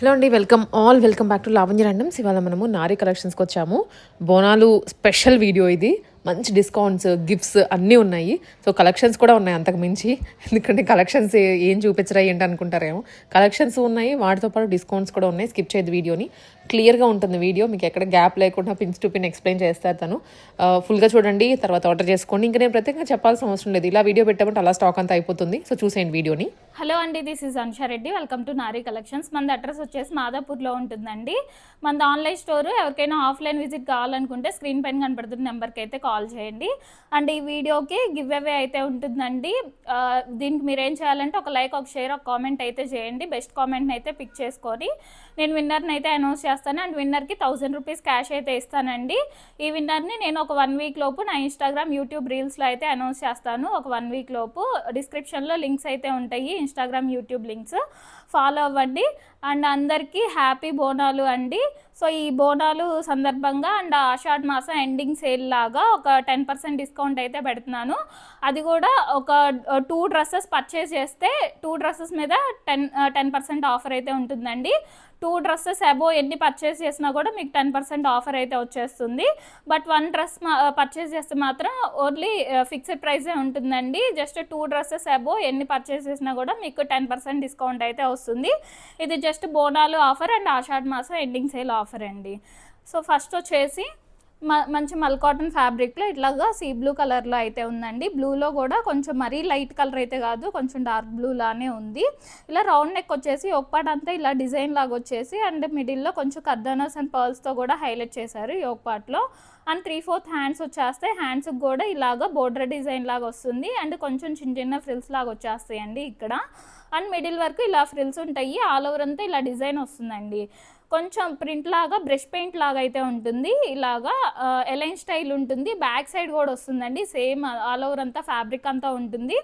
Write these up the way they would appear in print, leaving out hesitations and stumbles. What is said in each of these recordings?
Hello అండి, welcome back to Lavanya రండమ్స్. ఇవాళ మనము నారీ కలెక్షన్స్కి వచ్చాము. బోనాలు స్పెషల్ వీడియో ఇది. మంచి డిస్కౌంట్స్, గిఫ్ట్స్ అన్నీ ఉన్నాయి. సో కలెక్షన్స్ కూడా ఉన్నాయి అంతకు మించి. ఎందుకంటే కలెక్షన్స్ ఏం చూపించరా ఏంటి అనుకుంటారేమో. కలెక్షన్స్ ఉన్నాయి, వాటితో పాటు డిస్కౌంట్స్ కూడా ఉన్నాయి. స్కిప్ చేయదు వీడియోని, క్లియర్గా ఉంటుంది వీడియో. మీకు ఎక్కడ గ్యాప్ లేకుండా పిన్స్ టు పిన్ ఎక్స్ప్లెయిన్ చేస్తారు తను. ఫుల్గా చూడండి, తర్వాత ఆర్డర్ చేసుకోండి. ఇంకా నేను ప్రత్యేకంగా చెప్పాల్సిన అవసరం లేదు. ఇలా వీడియో పెట్టామంటే అలా స్టాక్ అంతా అయిపోతుంది. సో చూసేయండి వీడియోని. హలో అండి, this is Ansha Reddy. Welcome to Nari collections. మన అడ్రస్ వచ్చేసి మాదాపూర్లో ఉంటుందండి. మన ఆన్లైన్ స్టోర్. ఎవరికైనా ఆఫ్లైన్ విజిట్ కావాలనుకుంటే స్క్రీన్ పైన కనపడుతున్న నెంబర్కి అయితే కాల్ చేయండి. అండ్ ఈ వీడియోకి గివ్ అవే అయితే ఉంటుందండి. దీనికి మీరు ఏం చేయాలంటే ఒక లైక్, ఒక షేర్, ఒక కామెంట్ అయితే చేయండి. బెస్ట్ కామెంట్ని అయితే పిక్ చేసుకొని నేను విన్నర్ని అయితే అనౌన్స్ చేస్తాను. అండ్ విన్నర్కి 1000 రూపీస్ క్యాష్ అయితే ఇస్తానండి. ఈ విన్నర్ని నేను ఒక 1 వీక్ లోపు నా ఇన్స్టాగ్రామ్, యూట్యూబ్ రీల్స్లో అయితే అనౌన్స్ చేస్తాను. ఒక 1 వీక్ లోపు డిస్క్రిప్షన్లో లింక్స్ అయితే ఉంటాయి, ఇన్స్టాగ్రామ్, యూట్యూబ్ లింక్స్. ఫాలో అవ్వండి. అండ్ అందరికీ హ్యాపీ బోనాలు అండి. సో ఈ బోనాలు సందర్భంగా అండ్ ఆషాఢ మాసం ఎండింగ్ సేల్ లాగా ఒక 10% డిస్కౌంట్ అయితే పెడుతున్నాను. అది కూడా ఒక 2 డ్రెస్సెస్ పర్చేస్ చేస్తే 2 డ్రెస్సెస్ మీద 10% ఆఫర్ అయితే ఉంటుందండి. 2 డ్రెస్సెస్ అబోవ్ ఎన్ని పర్చేస్ చేసినా కూడా మీకు 10% ఆఫర్ అయితే వచ్చేస్తుంది. బట్ 1 డ్రెస్ పర్చేస్ చేస్తే మాత్రం ఓన్లీ ఫిక్స్డ్ ప్రైజే ఉంటుందండి. జస్ట్ 2 డ్రెస్సెస్ అబోవ్ ఎన్ని పర్చేస్ చేసినా కూడా మీకు 10% డిస్కౌంట్ అయితే వస్తుంది. ఇది జస్ట్ బోనాలు ఆఫర్ అండ్ ఆషాఢ మాసం ఎండింగ్ సేల్ ఆఫర్ అండి. సో ఫస్ట్ వచ్చేసి మంచి మల్ కాటన్ ఫ్యాబ్రిక్లో ఇట్లాగా సీ బ్లూ కలర్లో అయితే ఉందండి. బ్లూలో కూడా కొంచెం మరీ లైట్ కలర్ అయితే కాదు, కొంచెం డార్క్ బ్లూ లానే ఉంది. ఇలా రౌండ్ నెక్ వచ్చేసి ఒక పార్ట్ అంతా ఇలా డిజైన్ లాగా వచ్చేసి అండ్ మిడిల్లో కొంచెం కర్దనస్ అండ్ పర్ల్స్తో కూడా హైలైట్ చేశారు ఈ ఒక పార్ట్లో. అండ్ 3/4 హ్యాండ్స్ వచ్చేస్తే హ్యాండ్స్కి కూడా ఇలాగ బోర్డర్ డిజైన్ లాగా వస్తుంది. అండ్ కొంచెం చిన్న చిన్న ఫ్రిల్స్ లాగా వచ్చేస్తాయండి ఇక్కడ. అండ్ మిడిల్ వరకు ఇలా ఫ్రిల్స్ ఉంటాయి. ఆల్ ఓవర్ అంతా ఇలా డిజైన్ వస్తుందండి. కొంచెం ప్రింట్ లాగా బ్రష్ పెయింట్ లాగా అయితే ఉంటుంది. ఇలాగా ఎలైన్ స్టైల్ ఉంటుంది. బ్యాక్ సైడ్ కూడా వస్తుందండి. సేమ్ ఆల్ ఓవర్ అంతా ఫ్యాబ్రిక్ అంతా ఉంటుంది.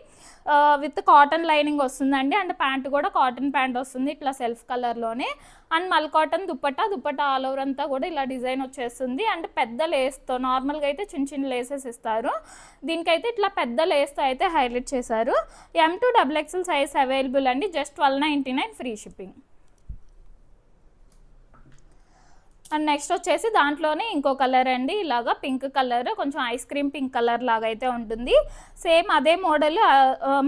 విత్ కాటన్ లైనింగ్ వస్తుందండి. అండ్ ప్యాంట్ కూడా కాటన్ ప్యాంట్ వస్తుంది ఇట్లా సెల్ఫ్ కలర్లోనే. అండ్ మల్ కాటన్ దుప్పట్టా ఆల్ ఓవర్ అంతా కూడా ఇలా డిజైన్ వచ్చేస్తుంది. అండ్ పెద్ద లేస్తో, నార్మల్గా అయితే చిన్న చిన్న లేసెస్ ఇస్తారు, దీనికైతే ఇట్లా పెద్ద లేస్తో అయితే హైలైట్ చేశారు. M2 XXL సైజ్ అవైలబుల్ అండి. Just 1299 free shipping. And next వచ్చేసి దాంట్లోనే ఇంకో కలర్ అండి. ఇలాగా పింక్ కలర్, కొంచెం ఐస్ క్రీమ్ పింక్ కలర్ లాగా అయితే ఉంటుంది. సేమ్ అదే మోడల్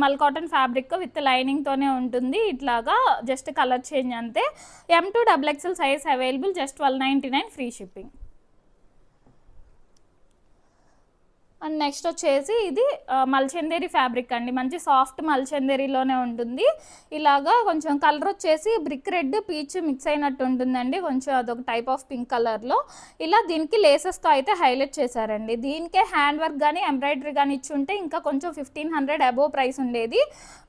మల్ కాటన్ ఫ్యాబ్రిక్ విత్ లైనింగ్తోనే ఉంటుంది. ఇట్లాగా జస్ట్ కలర్ చేంజ్ అంతే. M2 XXL size available. Just 1299 free shipping. And next వచ్చేసి ఇది మల్చందేరి ఫ్యాబ్రిక్ అండి. మంచి సాఫ్ట్ మల్చందేరిలోనే ఉంటుంది. ఇలాగా కొంచెం కలర్ వచ్చేసి బ్రిక్ రెడ్, పీచ్ మిక్స్ అయినట్టు ఉంటుందండి. కొంచెం అదొక టైప్ ఆఫ్ పింక్ కలర్లో. ఇలా దీనికి లేసెస్తో అయితే హైలైట్ చేశారండి. దీనికే హ్యాండ్ వర్క్ కానీ ఎంబ్రాయిడరీ కానీ ఇచ్చి ఉంటే ఇంకా కొంచెం 1500 అబోవ్ ప్రైస్ ఉండేది.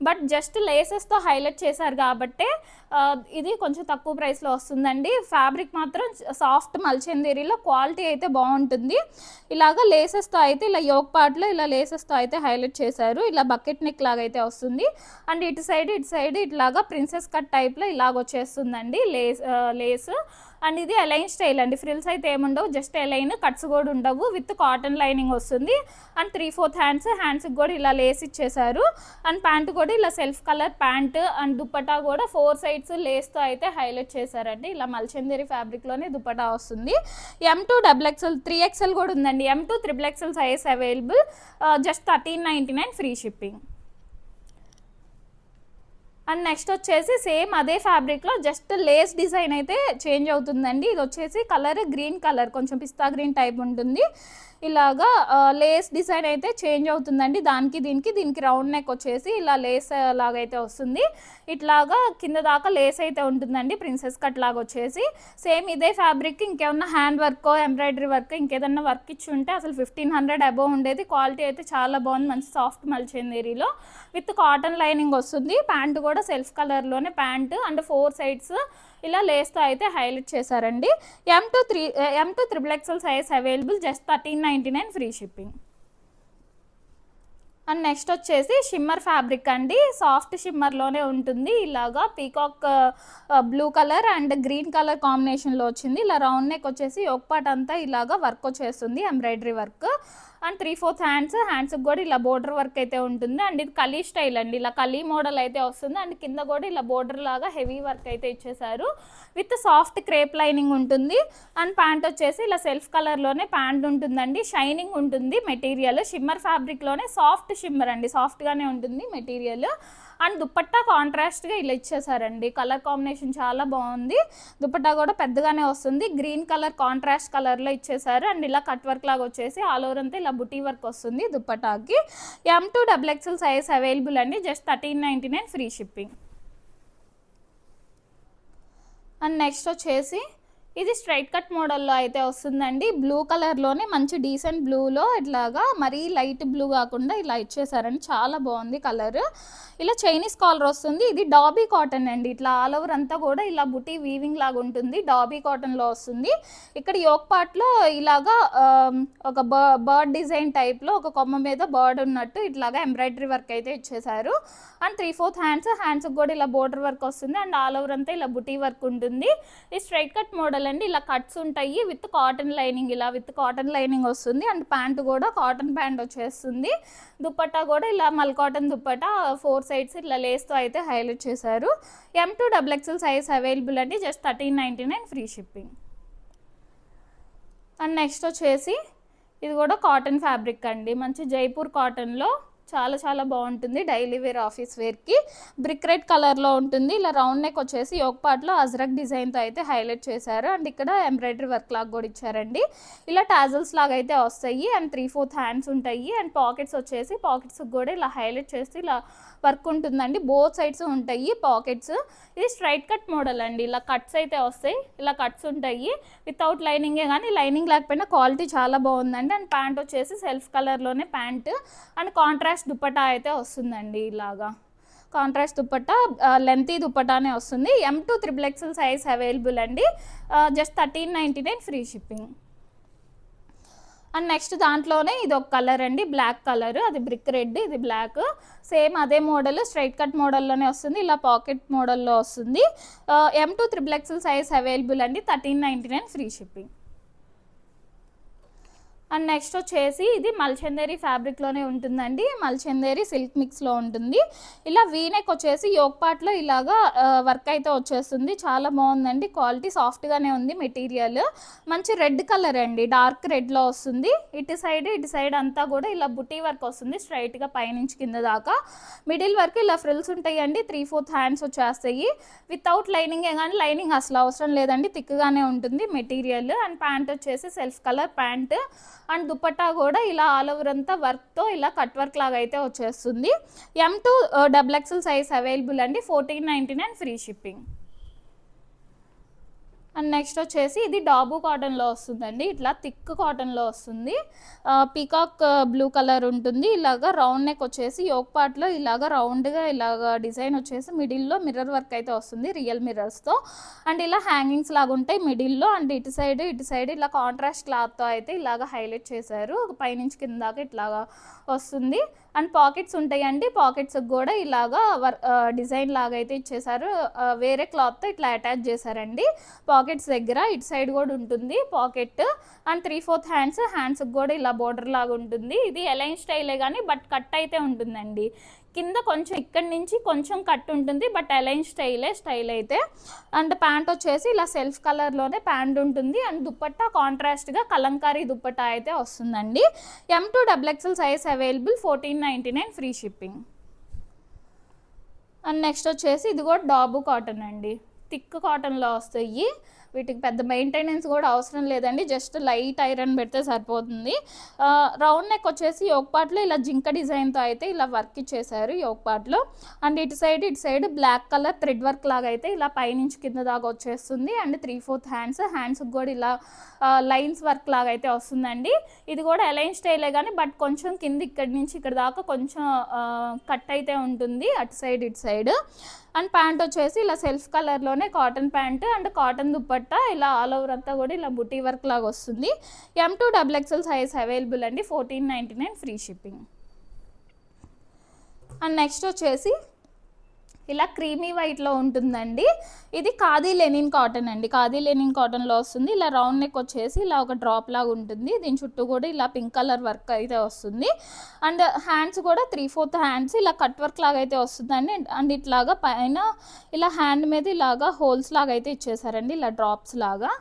బట్ జస్ట్ లేసెస్తో హైలైట్ చేశారు కాబట్టి ఇది కొంచెం తక్కువ ప్రైస్లో వస్తుందండి. ఫ్యాబ్రిక్ మాత్రం సాఫ్ట్ మల్చందేరిలో క్వాలిటీ అయితే బాగుంటుంది. ఇలాగా లేసెస్తో అయితే ఇలా యోక్ పార్ట్లో ఇలా లేసెస్తో అయితే హైలైట్ చేశారు. ఇలా బకెట్ నెక్ లాగా అయితే వస్తుంది. అండ్ ఇటు సైడ్ ఇట్లాగా ప్రిన్సెస్ కట్ టైప్లో ఇలాగ వచ్చేస్తుందండి లేస్. అండ్ ఇది ఎలైన్ స్టైల్ అండి. ఫ్రిల్స్ అయితే ఏముండవు, జస్ట్ ఎలైన్, కట్స్ కూడా ఉండవు. విత్ కాటన్ లైనింగ్ వస్తుంది. అండ్ 3/4 హ్యాండ్స్కి కూడా ఇలా లేస్ ఇచ్చేసారు. అండ్ ప్యాంట్ కూడా ఇలా self colour pant. And dupatta కూడా 4 సైడ్స్ లేస్తో అయితే హైలైట్ చేశారండి. ఇలా మల్చందేరి ఫ్యాబ్రిక్లోనే దుప్పటా వస్తుంది. M2 XXL 3XL కూడా ఉందండి. M2 XXL size available. Just 1399 free shipping. And next వచ్చేసి సేమ్ అదే ఫ్యాబ్రిక్లో జస్ట్ లేస్ డిజైన్ అయితే చేంజ్ అవుతుందండి. ఇది వచ్చేసి కలర్ గ్రీన్ కలర్, కొంచెం పిస్తా గ్రీన్ టైప్ ఉంటుంది. ఇలాగా లేస్ డిజైన్ అయితే చేంజ్ అవుతుందండి. దీనికి రౌండ్ నెక్ వచ్చేసి ఇలా లేస్ లాగా అయితే వస్తుంది. ఇట్లాగా కింద దాకా లేస్ అయితే ఉంటుందండి, ప్రిన్సెస్ కట్ లాగా వచ్చేసి. సేమ్ ఇదే ఫ్యాబ్రిక్ ఇంకేమన్నా హ్యాండ్ వర్క్, ఎంబ్రాయిడరీ వర్క్, ఇంకేదన్నా వర్క్ ఇచ్చి ఉంటే అసలు 1500 అబోవ్ ఉండేది. క్వాలిటీ అయితే చాలా బాగుంది. మంచి సాఫ్ట్ మల్చందేరిలో విత్ కాటన్ లైనింగ్ వస్తుంది. ప్యాంట్ కూడా సెల్ఫ్ కలర్లోనే ప్యాంట్. అండ్ 4 సైడ్స్ ఇలా లేస్తో అయితే హైలైట్ చేశారండి. M2 XXL size available. Just 1399 free shipping. And next వచ్చేసి షిమ్మర్ ఫ్యాబ్రిక్ అండి. సాఫ్ట్ షిమ్మర్లోనే ఉంటుంది. ఇలాగా peacock blue colour and green colour కాంబినేషన్లో వచ్చింది. ఇలా రౌండ్ నెక్ వచ్చేసి ఒక పార్ట్ అంతా ఇలాగా వర్క్ వచ్చేస్తుంది, ఎంబ్రాయిడరీ వర్క్. అండ్ 3/4 హ్యాండ్స్కి కూడా ఇలా బోర్డర్ వర్క్ అయితే ఉంటుంది. అండ్ ఇది కలీ స్టైల్ అండి, ఇలా కలీ మోడల్ అయితే వస్తుంది. అండ్ కింద కూడా ఇలా బోర్డర్ లాగా హెవీ వర్క్ అయితే ఇచ్చేసారు. విత్ సాఫ్ట్ క్రేప్ లైనింగ్ ఉంటుంది. అండ్ ప్యాంట్ వచ్చేసి ఇలా సెల్ఫ్ కలర్లోనే ప్యాంట్ ఉంటుందండి. షైనింగ్ ఉంటుంది మెటీరియల్, షిమ్మర్ ఫ్యాబ్రిక్లోనే సాఫ్ట్ షిమ్మర్ అండి, సాఫ్ట్గానే ఉంటుంది మెటీరియల్. అండ్ దుపట్టా కాంట్రాస్ట్గా ఇలా ఇచ్చేసారండి. కలర్ కాంబినేషన్ చాలా బాగుంది. దుపట్టా కూడా పెద్దగానే వస్తుంది, గ్రీన్ కలర్ కాంట్రాస్ట్ కలర్లో ఇచ్చేసారు. అండ్ ఇలా కట్ వర్క్ లాగా వచ్చేసి ఆల్ ఓవర్ అంతా ఇలా బుటీ వర్క్ వస్తుంది దుపట్టాకి. M2XXL సైజ్ అవైలబుల్ అండి, just 1399 free shipping. And next వచ్చేసి ఇది స్ట్రైట్ కట్ మోడల్లో అయితే వస్తుందండి. బ్లూ కలర్లోనే మంచి డీసెంట్ బ్లూలో ఇట్లాగా మరీ లైట్ బ్లూ కాకుండా ఇలా ఇచ్చేసారండి, చాలా బాగుంది కలర్. ఇలా చైనీస్ కాలర్ వస్తుంది. ఇది డాబీ కాటన్ అండి, ఇట్లా ఆల్ ఓవర్ అంతా కూడా ఇలా బుటీ వీవింగ్ లాగా ఉంటుంది, డాబీ కాటన్లో వస్తుంది. ఇక్కడ యోక్ పార్ట్లో ఇలాగా ఒక బర్డ్ డిజైన్ టైప్లో ఒక కొమ్మ మీద బర్డ్ ఉన్నట్టు ఇట్లాగా ఎంబ్రాయిడరీ వర్క్ అయితే ఇచ్చేసారు. అండ్ 3/4 హ్యాండ్స్కి కూడా ఇలా బోర్డర్ వర్క్ వస్తుంది. అండ్ ఆల్ ఓవర్ అంతా ఇలా బుటీ వర్క్ ఉంటుంది. ఈ స్ట్రైట్ కట్ మోడల్ అండి, ఇలా కట్స్ ఉంటాయి విత్ కాటన్ లైనింగ్, ఇలా విత్ కాటన్ లైనింగ్ వస్తుంది. అండ్ ప్యాంట్ కూడా కాటన్ ప్యాంట్ వచ్చేస్తుంది. దుపట్టా కూడా ఇలా మల్ కాటన్ దుపట్టా 4 సైడ్స్ ఇట్లా లేస్తో అయితే హైలైట్ చేశారు. M2XXL సైజ్ అవైలబుల్ అండి, just 1399 free shipping. And next వచ్చేసి ఇది కూడా కాటన్ ఫ్యాబ్రిక్ అండి, మంచి జైపూర్ కాటన్లో చాలా చాలా బాగుంటుంది. డైలీ వేర్, ఆఫీస్ వేర్కి బ్రిక్ రెడ్ కలర్లో ఉంటుంది. ఇలా రౌండ్ నెక్ వచ్చేసి యోక్ పార్ట్లో అజ్రక్ డిజైన్తో అయితే హైలైట్ చేశారు. అండ్ ఇక్కడ ఎంబ్రాయిడరీ వర్క్ లాగా కూడా ఇచ్చారండి. ఇలా టాజల్స్ లాగా అయితే వస్తాయి. అండ్ 3/4 హ్యాండ్స్ ఉంటాయి. అండ్ పాకెట్స్ వచ్చేసి పాకెట్స్కి కూడా ఇలా హైలైట్ చేసి ఇలా వర్క్ ఉంటుందండి, బోత్ సైడ్స్ ఉంటాయి పాకెట్స్. ఇది స్ట్రైట్ కట్ మోడల్ అండి, ఇలా కట్స్ అయితే వస్తాయి, ఇలా కట్స్ ఉంటాయి వితౌట్ లైనింగే, కానీ లైనింగ్ లేకపోయినా క్వాలిటీ చాలా బాగుందండి. అండ్ ప్యాంట్ వచ్చేసి సెల్ఫ్ కలర్లోనే ప్యాంట్ అండ్ కాంట్రాస్ట్ దుపట్టా అయితే వస్తుందండి. ఇలాగా కాంట్రాస్ట్ దుపట్టా, లెంతీ దుపట్టానే వస్తుంది. M2XXL సైజ్ అవైలబుల్ అండి, just 1399 free shipping. And next దాంట్లోనే ఇది ఒక కలర్ అండి, బ్లాక్ కలర్, అది బ్రిక్ రెడ్, ఇది బ్లాక్. సేమ్ అదే మోడల్ స్ట్రైట్ కట్ మోడల్లోనే వస్తుంది, ఇలా పాకెట్ మోడల్లో వస్తుంది. M2XXL సైజ్ అవైలబుల్ అండి, 1399 ఫ్రీ షిప్పింగ్. అండ్ నెక్స్ట్ వచ్చేసి ఇది మల్చందేరి ఫ్యాబ్రిక్లోనే ఉంటుందండి, మల్చందేరి సిల్క్ మిక్స్లో ఉంటుంది. ఇలా వీనెక్ వచ్చేసి యోక్ పార్ట్లో ఇలాగా వర్క్ అయితే వచ్చేస్తుంది, చాలా బాగుందండి. క్వాలిటీ సాఫ్ట్గానే ఉంది మెటీరియల్. మంచి రెడ్ కలర్ అండి, డార్క్ రెడ్లో వస్తుంది. ఇటు సైడ్ అంతా కూడా ఇలా బుటీ వర్క్ వస్తుంది స్ట్రైట్గా పైనుంచి కింద దాకా. మిడిల్ వరకు ఇలా ఫ్రిల్స్ ఉంటాయండి. 3/4 హ్యాండ్స్ వచ్చేస్తాయి వితౌట్ లైనింగే, కానీ లైనింగ్ అసలు అవసరం లేదండి, థిక్గానే ఉంటుంది మెటీరియల్. అండ్ ప్యాంట్ వచ్చేసి self colour pant. And dupatta కూడా ఇలా ఆల్ ఓవర్ అంతా వర్క్తో ఇలా కట్ వర్క్ లాగా అయితే వచ్చేస్తుంది. M2XXL సైజ్ అవైలబుల్ అండి, 1499 ఫ్రీ షిప్పింగ్. అండ్ నెక్స్ట్ వచ్చేసి ఇది డాబు కాటన్లో వస్తుందండి, ఇట్లా థిక్ కాటన్లో వస్తుంది. పీకాక్ బ్లూ కలర్ ఉంటుంది. ఇలాగా రౌండ్ నెక్ వచ్చేసి యోక్ పార్ట్లో ఇలాగా రౌండ్గా ఇలాగా డిజైన్ వచ్చేసి మిడిల్లో మిర్రర్ వర్క్ అయితే వస్తుంది, రియల్ మిర్రర్స్తో. అండ్ ఇలా హ్యాంగింగ్స్ లాగా ఉంటాయి మిడిల్లో. అండ్ ఇటు సైడ్ ఇలా కాంట్రాస్ట్ క్లాత్తో అయితే ఇలాగా హైలైట్ చేశారు, పైనుంచి కింద దాకా ఇట్లాగా వస్తుంది. అండ్ పాకెట్స్ ఉంటాయండి, పాకెట్స్కి కూడా ఇలాగా డిజైన్ లాగా అయితే ఇచ్చేసారు, వేరే క్లాత్తో ఇట్లా అటాచ్ చేశారండి పాకెట్స్ దగ్గర. ఇటు సైడ్ కూడా ఉంటుంది పాకెట్. అండ్ 3/4 హ్యాండ్స్కి కూడా ఇలా బోర్డర్ లాగా ఉంటుంది. ఇది ఎలైన్ స్టైలే కానీ బట్ కట్ అయితే ఉంటుందండి, కింద కొంచెం ఇక్కడి నుంచి కొంచెం కట్ ఉంటుంది, బట్ అలైన్ స్టైల్ అయితే. అండ్ ప్యాంట్ వచ్చేసి ఇలా సెల్ఫ్ కలర్లోనే ప్యాంట్ ఉంటుంది. అండ్ దుపట్టా కాంట్రాస్ట్గా కలంకారీ దుపట్టా అయితే వస్తుందండి. M2XXL size available, 1499 free shipping. And next వచ్చేసి ఇది కూడా డాబు కాటన్ అండి, థిక్ కాటన్లో వస్తాయి. వీటికి పెద్ద మెయింటెనెన్స్ కూడా అవసరం లేదండి, జస్ట్ లైట్ ఐరన్ పెడితే సరిపోతుంది. రౌండ్ నెక్ వచ్చేసి యోక్ పార్ట్లో ఇలా జింక డిజైన్తో అయితే ఇలా వర్క్ ఇచ్చేసారు యోక్ పార్ట్లో. అండ్ ఇటు side black colour thread work లాగా అయితే ఇలా పైనుంచి కింద దాకా వచ్చేస్తుంది. అండ్ 3/4 హ్యాండ్స్కి కూడా ఇలా లైన్స్ వర్క్ లాగా అయితే వస్తుందండి. ఇది కూడా అలైన్ స్టైలే కానీ బట్ కొంచెం కింద ఇక్కడి నుంచి ఇక్కడ దాకా కొంచెం కట్ అయితే ఉంటుంది అటు సైడ్. అండ్ ప్యాంట్ వచ్చేసి ఇలా సెల్ఫ్ కలర్లోనే cotton pant and cotton dupatta ఇలా ఆల్ ఓవర్ అంతా కూడా ఇలా బుటీ వర్క్ లాగా వస్తుంది. M2XXL సైజ్ అవైలబుల్ అండి, 1499 ఫ్రీ షిప్పింగ్. అండ్ నెక్స్ట్ వచ్చేసి ఇలా క్రీమీ వైట్లో ఉంటుందండి. ఇది ఖాదీ లెనిన్ కాటన్ అండి. ఖాదీ లెనిన్ కాటన్లో వస్తుంది. ఇలా రౌండ్ నెక్ వచ్చేసి ఇలా ఒక డ్రాప్ లాగా ఉంటుంది. దీని చుట్టూ కూడా ఇలా పింక్ కలర్ వర్క్ అయితే వస్తుంది. అండ్ హ్యాండ్స్ కూడా 3/4 హ్యాండ్స్ ఇలా కట్ వర్క్ లాగా అయితే వస్తుందండి. అండ్ ఇట్లాగా పైన ఇలా హ్యాండ్ మీద ఇలాగా హోల్స్ లాగా అయితే ఇచ్చేసారండి, ఇలా డ్రాప్స్ లాగా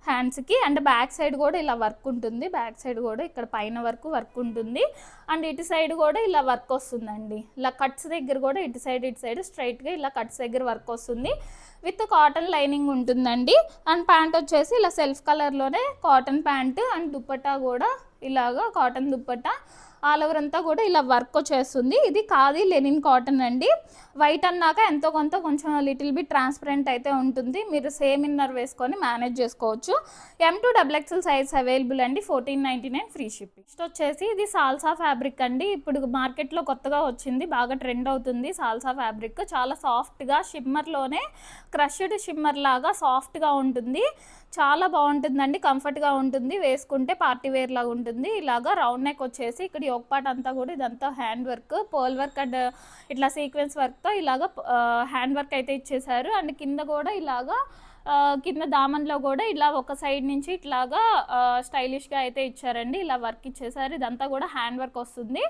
హ్యాండ్స్కి. అండ్ బ్యాక్ సైడ్ కూడా ఇలా వర్క్ ఉంటుంది. బ్యాక్ సైడ్ కూడా ఇక్కడ పైన వరకు వర్క్ ఉంటుంది. అండ్ ఇటు సైడ్ కూడా ఇలా వర్క్ వస్తుందండి. ఇలా కట్స్ దగ్గర కూడా ఇటు సైడ్ స్ట్రైట్గా ఇలా కట్స్ దగ్గర వర్క్ వస్తుంది. విత్ కాటన్ లైనింగ్ ఉంటుందండి. అండ్ ప్యాంట్ వచ్చేసి ఇలా సెల్ఫ్ కలర్లోనే కాటన్ ప్యాంట్. అండ్ దుప్పట్టా కూడా ఇలాగా కాటన్ దుప్పట్టా ఆల్ ఓవర్ అంతా కూడా ఇలా వర్క్ వచ్చేస్తుంది. ఇది ఖాదీ లెనిన్ కాటన్ అండి. వైట్ అన్నాక ఎంతో కొంత కొంచెం లిటిల్ బిట్ ట్రాన్స్పరెంట్ అయితే ఉంటుంది. మీరు సేమ్ ఇన్నర్ వేసుకొని మేనేజ్ చేసుకోవచ్చు. M2XXL సైజ్ అవైలబుల్ అండి. 1499 ఫ్రీ షిప్పింగ్. నెక్స్ట్ వచ్చేసి ఇది సాల్సా ఫ్యాబ్రిక్ అండి. ఇప్పుడు మార్కెట్లో కొత్తగా వచ్చింది, బాగా ట్రెండ్ అవుతుంది సాల్సా ఫ్యాబ్రిక్. చాలా సాఫ్ట్గా షిమ్మర్లోనే క్రష్డ్ షిమ్మర్ లాగా సాఫ్ట్గా ఉంటుంది. చాలా బాగుంటుందండి, కంఫర్ట్గా ఉంటుంది, వేసుకుంటే పార్టీ వేర్ లాగా ఉంటుంది. ఇలాగా రౌండ్ నెక్ వచ్చేసి ఇక్కడ యోక్ పార్ట్ అంతా కూడా ఇదంతా hand work, pearl work and ఇట్లా సీక్వెన్స్ వర్క్తో ఇలాగా హ్యాండ్ వర్క్ అయితే ఇచ్చేసారు. అండ్ కింద కూడా ఇలాగా కింద దామన్లో కూడా ఇలా ఒక సైడ్ నుంచి ఇట్లాగా స్టైలిష్గా అయితే ఇచ్చారండి, ఇలా వర్క్ ఇచ్చేసారు. ఇదంతా కూడా హ్యాండ్ వర్క్ వస్తుంది.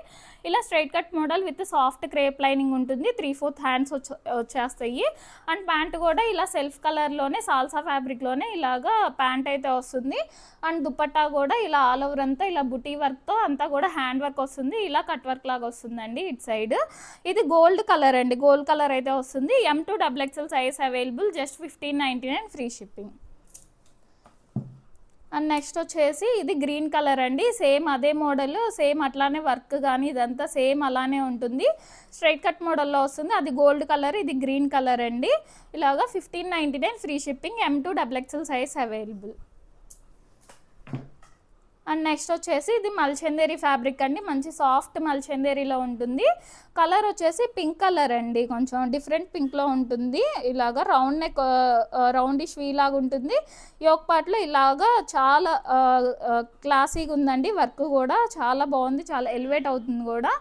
ఇలా straight cut model with soft crepe lining ఉంటుంది. 3/4 హ్యాండ్స్ వచ్చేస్తాయి. అండ్ ప్యాంట్ కూడా ఇలా సెల్ఫ్ కలర్లోనే సాల్సా ఫ్యాబ్రిక్లోనే ఇలాగా ప్యాంట్ అయితే వస్తుంది. అండ్ దుపట్టా కూడా ఇలా ఆల్ ఓవర్ అంతా ఇలా బుటీ వర్క్తో అంతా కూడా హ్యాండ్ వర్క్ వస్తుంది. ఇలా కట్ వర్క్ లాగా వస్తుందండి ఇటు సైడ్. ఇది గోల్డ్ కలర్ అండి, గోల్డ్ కలర్ అయితే వస్తుంది. M2XXL size available, just 1599 free shipping. And next వచ్చేసి ఇది గ్రీన్ కలర్ అండి. సేమ్ అదే మోడల్, సేమ్ అట్లానే వర్క్ కానీ ఇదంతా సేమ్ అలానే ఉంటుంది. స్ట్రైట్ కట్ మోడల్లో వస్తుంది. అది గోల్డ్ కలర్, ఇది గ్రీన్ కలర్ అండి. ఇలాగా 1599 free shipping. M2XXL size available. And next వచ్చేసి ఇది మల్చందేరి ఫ్యాబ్రిక్ అండి. మంచి సాఫ్ట్ మల్చందేరిలో ఉంటుంది. కలర్ వచ్చేసి పింక్ కలర్ అండి, కొంచెం డిఫరెంట్ పింక్లో ఉంటుంది. ఇలాగా రౌండ్ నెక్ రౌండిష్ వీ లాగా ఉంటుంది. యోక్ పార్ట్లో ఇలాగా చాలా క్లాసీగా ఉందండి. వర్క్ కూడా చాలా బాగుంది, చాలా ఎలివేట్ అవుతుంది కూడా.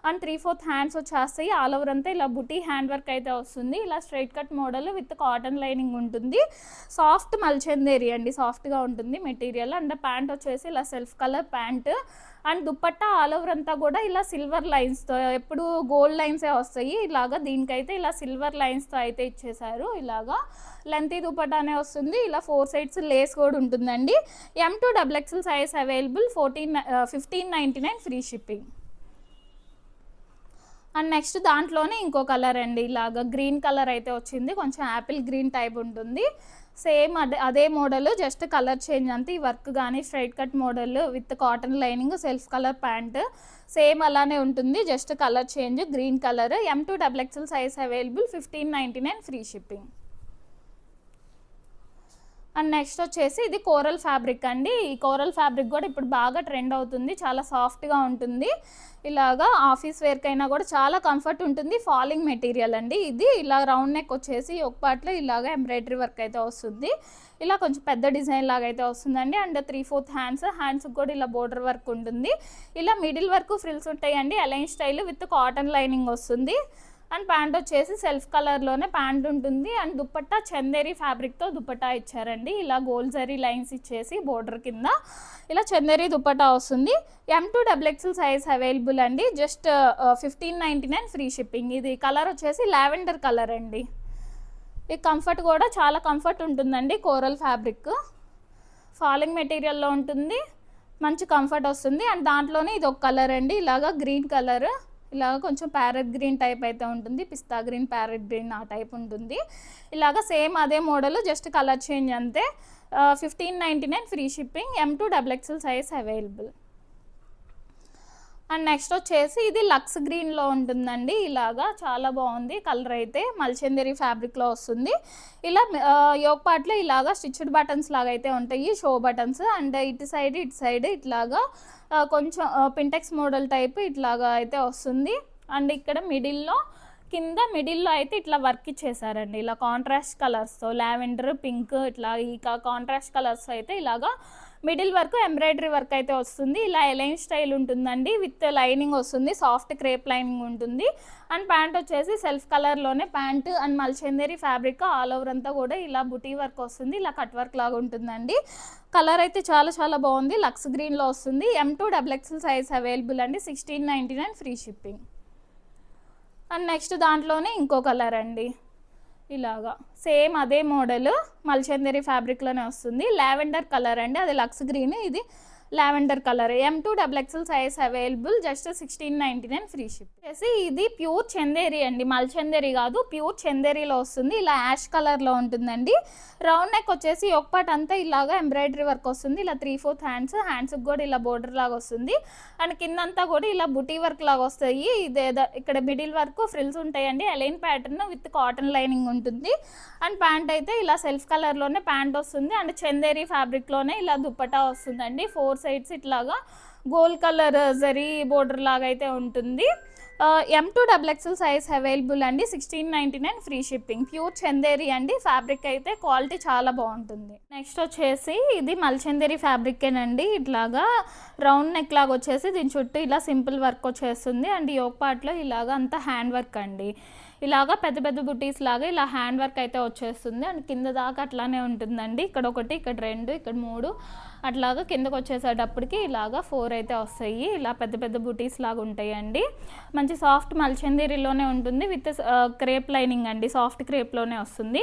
అండ్ 3/4 హ్యాండ్స్ వచ్చేస్తాయి. ఆల్ ఓవర్ అంతా ఇలా బుటీ హ్యాండ్ వర్క్ అయితే వస్తుంది. ఇలా straight cut model with cotton lining ఉంటుంది. సాఫ్ట్ మల్చందేరి అండి, సాఫ్ట్గా ఉంటుంది మెటీరియల్. అండ్ ప్యాంట్ వచ్చేసి ఇలా self colour pant. And dupatta all over అంతా కూడా ఇలా సిల్వర్ లైన్స్తో, ఎప్పుడు గోల్డ్ లైన్సే వస్తాయి. ఇలాగా దీనికైతే ఇలా సిల్వర్ లైన్స్తో అయితే ఇచ్చేసారు. ఇలాగా లెంతీ దుపట్టానే వస్తుంది. ఇలా 4 సైడ్స్ లేస్ కూడా ఉంటుందండి. M2XXL size available, 1599 free shipping. And next దాంట్లోనే ఇంకో కలర్ అండి, ఇలాగా గ్రీన్ కలర్ అయితే వచ్చింది. కొంచెం యాపిల్ గ్రీన్ టైప్ ఉంటుంది. సేమ్ అదే మోడల్, జస్ట్ కలర్ చేంజ్ అంతే. ఈ వర్క్ కానీ straight cut model with cotton lining, self colour pant same అలానే ఉంటుంది, just colour change green colour. M2XXL size available, 1599 free shipping. And next వచ్చేసి ఇది coral fabric అండి. ఈ కోరల్ ఫ్యాబ్రిక్ కూడా ఇప్పుడు బాగా ట్రెండ్ అవుతుంది, చాలా సాఫ్ట్గా ఉంటుంది. ఇలాగా ఆఫీస్ వేర్కైనా కూడా చాలా కంఫర్ట్ ఉంటుంది. ఫాలింగ్ మెటీరియల్ అండి ఇది. ఇలా రౌండ్ నెక్ వచ్చేసి ఒక పార్ట్లో ఇలాగా ఎంబ్రాయిడరీ వర్క్ అయితే వస్తుంది. ఇలా కొంచెం పెద్ద డిజైన్ లాగా అయితే వస్తుందండి. అండ్ 3/4 హ్యాండ్స్కి కూడా ఇలా బోర్డర్ వర్క్ ఉంటుంది. ఇలా మిడిల్ వరకు ఫ్రిల్స్ ఉంటాయండి. Align style with cotton lining వస్తుంది. అండ్ ప్యాంట్ వచ్చేసి సెల్ఫ్ కలర్లోనే ప్యాంట్ ఉంటుంది. అండ్ దుపట్టా చందేరి ఫ్యాబ్రిక్తో దుపట్టా ఇచ్చారండి. ఇలా గోల్డ్ జరీ లైన్స్ ఇచ్చేసి బోర్డర్ కింద ఇలా చందేరి దుపట్టా వస్తుంది. M2XXL సైజ్ అవైలబుల్ అండి, జస్ట్ 1599 ఫ్రీ షిప్పింగ్. ఇది కలర్ వచ్చేసి లావెండర్ కలర్ అండి. ఈ కంఫర్ట్ కూడా చాలా కంఫర్ట్ ఉంటుందండి. కోరల్ ఫ్యాబ్రిక్ ఫాలింగ్ మెటీరియల్లో ఉంటుంది, మంచి కంఫర్ట్ వస్తుంది. అండ్ దాంట్లోనే ఇది ఒక కలర్ అండి, ఇలాగా గ్రీన్ కలర్, ఇలాగ కొంచెం ప్యారెట్ గ్రీన్ టైప్ అయితే ఉంటుంది. పిస్తా గ్రీన్, ప్యారెట్ గ్రీన్ ఆ టైప్ ఉంటుంది. ఇలాగ సేమ్ అదే మోడల్, జస్ట్ కలర్ చేంజ్ అంతే. 1599 free shipping. M2XXL size available. And next వచ్చేసి ఇది లక్స్ గ్రీన్లో ఉంటుందండి. ఇలాగా చాలా బాగుంది కలర్ అయితే. మల్చందేరి ఫ్యాబ్రిక్లో వస్తుంది. ఇలా యోక్ పార్ట్లో ఇలాగా స్టిచ్డ్ బటన్స్ లాగా అయితే ఉంటాయి, షో బటన్స్. అండ్ ఇటు సైడ్ ఇట్లాగా కొంచెం పింటెక్స్ మోడల్ టైప్ ఇట్లాగా అయితే వస్తుంది. అండ్ ఇక్కడ మిడిల్లో కింద మిడిల్లో అయితే ఇట్లా వర్క్ ఇచ్చేసారండి, ఇలా కాంట్రాస్ట్ కలర్స్తో లావెండర్ పింక్ ఇట్లా ఈ కాంట్రాస్ట్ కలర్స్ అయితే ఇలాగా మిడిల్ వరకు ఎంబ్రాయిడరీ వర్క్ అయితే వస్తుంది. ఇలా ఎలైన్ స్టైల్ ఉంటుందండి, విత్ లైనింగ్ వస్తుంది, సాఫ్ట్ క్రేప్ లైనింగ్ ఉంటుంది. అండ్ ప్యాంట్ వచ్చేసి సెల్ఫ్ కలర్లోనే pant and Mul Chanderi fabric all over అంతా కూడా ఇలా బుటీ వర్క్ వస్తుంది, ఇలా కట్ వర్క్ లాగా ఉంటుందండి. కలర్ అయితే చాలా చాలా బాగుంది, లక్స్ గ్రీన్లో వస్తుంది. M2 XXL సైజ్ అవైలబుల్ అండి, 1699 ఫ్రీ షిప్పింగ్. అండ్ నెక్స్ట్ దాంట్లోనే ఇంకో కలర్ అండి, ఇలాగా సేమ్ అదే మోడల్ మల్చందేరి ఫ్యాబ్రిక్లోనే వస్తుంది, లావెండర్ కలర్ అండి, అది లక్స్ గ్రీన్, ఇది lavender colour. M2 XXL size available, just 1699 free ship. ఇది ప్యూర్ చందేరి అండి, మల్చందేరి కాదు, ప్యూర్ చందేరిలో వస్తుంది, ఇలా యాష్ కలర్లో ఉంటుందండి. రౌండ్ నెక్ వచ్చేసి ఒక పార్ట్ అంతా ఇలాగా ఎంబ్రాయిడరీ వర్క్ వస్తుంది, ఇలా 3/4 హ్యాండ్స్కి కూడా ఇలా బోర్డర్ లాగా వస్తుంది. అండ్ కిందంతా కూడా ఇలా బుటీ వర్క్ లాగా వస్తాయి, ఇదేదో ఇక్కడ మిడిల్ వరకు ఫ్రిల్స్ ఉంటాయండి, align pattern with cotton lining ఉంటుంది. అండ్ ప్యాంట్ అయితే ఇలా సెల్ఫ్ కలర్లోనే ప్యాంట్ వస్తుంది, అండ్ చందేరి ఫ్యాబ్రిక్లోనే ఇలా దుప్పటా వస్తుందండి. 4 సైడ్స్ ఇట్లాగా గోల్డ్ కలర్ జరీ బోర్డర్ లాగా అయితే ఉంటుంది. M2 XXL సైజ్ అవైలబుల్ అండి, 1699 ఫ్రీ షిప్పింగ్. ప్యూర్ చందేరి అండి, ఫ్యాబ్రిక్ అయితే క్వాలిటీ చాలా బాగుంటుంది. నెక్స్ట్ వచ్చేసి ఇది మల్చందేరి ఫ్యాబ్రికేనండి, ఇట్లాగా రౌండ్ నెక్ లాగా వచ్చేసి దీని చుట్టూ ఇలా సింపుల్ వర్క్ వచ్చేస్తుంది. అండ్ యోక్ పార్ట్లో ఇలాగా అంతా హ్యాండ్ వర్క్ అండి, ఇలాగా పెద్ద పెద్ద బుటీస్ లాగా ఇలా హ్యాండ్ వర్క్ అయితే వచ్చేస్తుంది. అండ్ కింద దాకా అట్లానే ఉంటుందండి, ఇక్కడ 1, ఇక్కడ 2, ఇక్కడ 3 అట్లాగా కిందకు వచ్చేసేటప్పటికి ఇలాగా 4 అయితే వస్తాయి, ఇలా పెద్ద పెద్ద బుటీస్ లాగా ఉంటాయండి. మంచి సాఫ్ట్ మల్చందేరిలోనే ఉంటుంది, విత్ క్రేప్ లైనింగ్ అండి, సాఫ్ట్ క్రేప్లోనే వస్తుంది.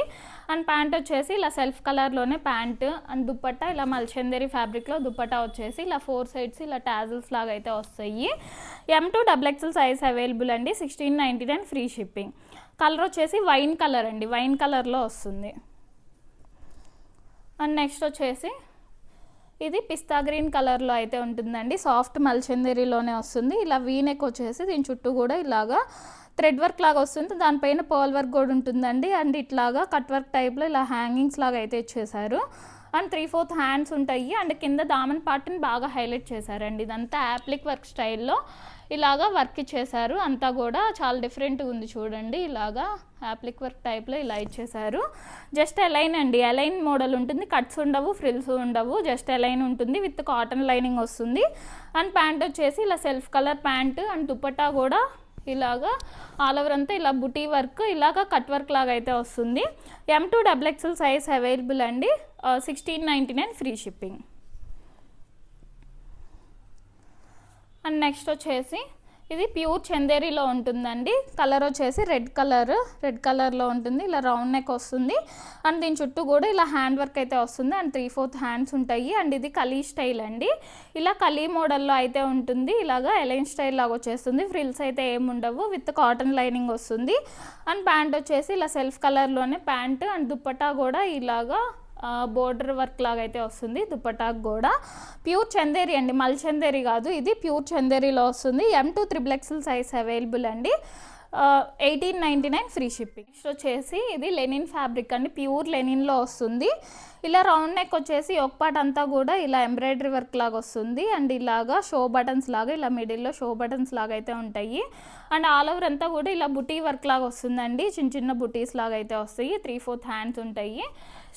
అండ్ ప్యాంట్ వచ్చేసి ఇలా సెల్ఫ్ కలర్లోనే ప్యాంట్, అండ్ దుప్పట్టా ఇలా మల్చందేరి ఫ్యాబ్రిక్లో దుప్పట్టా వచ్చేసి ఇలా 4 సైడ్స్ ఇలా టాజిల్స్ లాగా అయితే వస్తాయి. M2 XXL సైజ్ అవైలబుల్ అండి, 1699 ఫ్రీ షిప్పింగ్. కలర్ వచ్చేసి వైన్ కలర్ అండి, వైన్ కలర్లో వస్తుంది. అండ్ నెక్స్ట్ వచ్చేసి ఇది పిస్తా గ్రీన్ కలర్లో అయితే ఉంటుందండి, సాఫ్ట్ మల్చందేరిలోనే వస్తుంది. ఇలా వీనెక్ వచ్చేసి దీని చుట్టూ కూడా ఇలాగా థ్రెడ్ వర్క్ లాగా వస్తుంది, దానిపైన పర్ల్ వర్క్ కూడా ఉంటుందండి. అండ్ ఇట్లాగా కట్ వర్క్ టైప్లో ఇలా హ్యాంగింగ్స్ లాగా అయితే ఇచ్చేసారు. అండ్ 3/4 హ్యాండ్స్ ఉంటాయి, అండ్ కింద దామన్ పార్ట్ని బాగా హైలైట్ చేశారండి. ఇదంతా యాప్లిక్ వర్క్ స్టైల్లో ఇలాగా వర్క్ ఇచ్చేసారు, అంతా కూడా చాలా డిఫరెంట్గా ఉంది చూడండి. ఇలాగా యాప్లిక్ వర్క్ టైప్లో ఇలా ఇచ్చేసారు. జస్ట్ అలైన్ అండి, అలైన్ మోడల్ ఉంటుంది, కట్స్ ఉండవు, ఫ్రిల్స్ ఉండవు, జస్ట్ అలైన్ ఉంటుంది, విత్ కాటన్ లైనింగ్ వస్తుంది. అండ్ ప్యాంట్ వచ్చేసి ఇలా self colour pant, and dupatta కూడా ఇలాగా ఆల్ ఓవర్ అంతా ఇలా బుటీ వర్క్, ఇలాగా కట్ వర్క్ లాగా అయితే వస్తుంది. M2 XXL సైజ్ అవైలబుల్ అండి, 1699 ఫ్రీ షిప్పింగ్. అండ్ నెక్స్ట్ వచ్చేసి ఇది ప్యూర్ చందేరిలో ఉంటుందండి, కలర్ వచ్చేసి రెడ్ కలర్లో ఉంటుంది, ఇలా రౌండ్ నెక్ వస్తుంది. అండ్ దీని చుట్టూ కూడా ఇలా హ్యాండ్ వర్క్ అయితే వస్తుంది, అండ్ 3/4 హ్యాండ్స్ ఉంటాయి. అండ్ ఇది కలీ స్టైల్ అండి, ఇలా కలీ మోడల్లో అయితే ఉంటుంది, ఇలాగా ఎలైన్ స్టైల్ లాగా వచ్చేస్తుంది, ఫ్రిల్స్ అయితే ఏమి ఉండవు, విత్ కాటన్ లైనింగ్ వస్తుంది. అండ్ ప్యాంట్ వచ్చేసి ఇలా సెల్ఫ్ కలర్లోనే ప్యాంట్, అండ్ దుప్పట్టా కూడా ఇలాగా బోర్డర్ వర్క్ లాగా అయితే వస్తుంది, దుపట్టాకు కూడా. ప్యూర్ చందేరి అండి, మల్చందేరి కాదు, ఇది ప్యూర్ చందేరిలో వస్తుంది. M2 XXL సైజ్ అవైలబుల్ అండి, 1899 ఫ్రీ షిప్పింగ్. నెక్స్ట్ వచ్చేసి ఇది లెనిన్ ఫ్యాబ్రిక్ అండి, ప్యూర్ లెనిన్లో వస్తుంది. ఇలా రౌండ్ నెక్ వచ్చేసి ఒక పార్ట్ అంతా కూడా ఇలా ఎంబ్రాయిడరీ వర్క్ లాగా వస్తుంది, అండ్ ఇలాగా షో బటన్స్ లాగా ఇలా మిడిల్లో షో బటన్స్ లాగా అయితే ఉంటాయి. అండ్ ఆల్ ఓవర్ అంతా కూడా ఇలా బుటీ వర్క్ లాగా వస్తుందండి, చిన్న చిన్న బుటీస్ లాగా అయితే వస్తాయి, 3/4 హ్యాండ్స్ ఉంటాయి.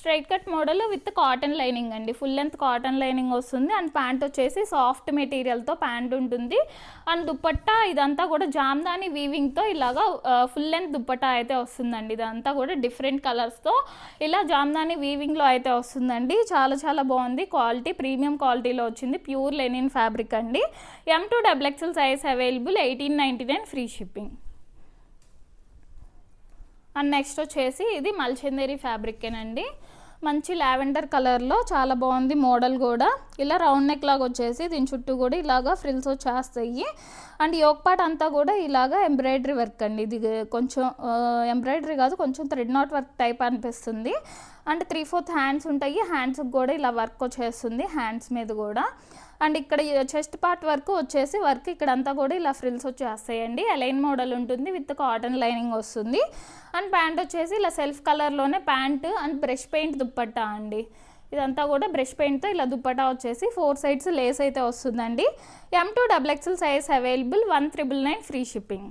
Straight cut model with cotton lining అండి, ఫుల్ లెంత్ కాటన్ లైనింగ్ వస్తుంది. అండ్ ప్యాంట్ వచ్చేసి సాఫ్ట్ మెటీరియల్తో ప్యాంట్ ఉంటుంది. అండ్ దుపట్టా ఇదంతా కూడా జామ్దాని వీవింగ్తో ఇలాగా ఫుల్ లెంత్ దుపట్టా అయితే వస్తుందండి, ఇదంతా కూడా డిఫరెంట్ కలర్స్తో ఇలా జామ్దాని వీవింగ్లో అయితే వస్తుందండి. చాలా చాలా బాగుంది, క్వాలిటీ ప్రీమియం క్వాలిటీలో వచ్చింది, ప్యూర్ లెనిన్ ఫ్యాబ్రిక్ అండి. M2 XXL size available, 1899 free shipping. And next వచ్చేసి ఇది మల్చందేరి ఫ్యాబ్రికేనండి, మంచి లావెండర్ కలర్లో చాలా బాగుంది మోడల్ కూడా. ఇలా రౌండ్ నెక్ లాగా వచ్చేసి దీని చుట్టూ కూడా ఇలాగా ఫ్రిల్స్ వచ్చేస్తాయి. అండ్ యోక్ పార్ట్ అంతా కూడా ఇలాగా ఎంబ్రాయిడరీ వర్క్ అండి, ఇది కొంచెం ఎంబ్రాయిడరీ కాదు, కొంచెం థ్రెడ్ నాట్ వర్క్ టైప్ అనిపిస్తుంది. అండ్ 3/4 హ్యాండ్స్ ఉంటాయి, హ్యాండ్స్కి కూడా ఇలా వర్క్ వచ్చేస్తుంది, హ్యాండ్స్ మీద కూడా. అండ్ ఇక్కడ చెస్ట్ పార్ట్ వరకు వచ్చేసి వర్క్ ఇక్కడంతా కూడా ఇలా ఫ్రిల్స్ వచ్చేస్తాయండి, అలైన్ మోడల్ ఉంటుంది, విత్ కాటన్ లైనింగ్ వస్తుంది. అండ్ ప్యాంట్ వచ్చేసి ఇలా సెల్ఫ్ కలర్లోనే pant, and brush paint dupatta అండి, ఇదంతా కూడా బ్రష్ పెయింట్తో ఇలా దుప్పట్టా వచ్చేసి 4 సైడ్స్ లేస్ అయితే వస్తుందండి. M2 XXL size available, 1999 free shipping.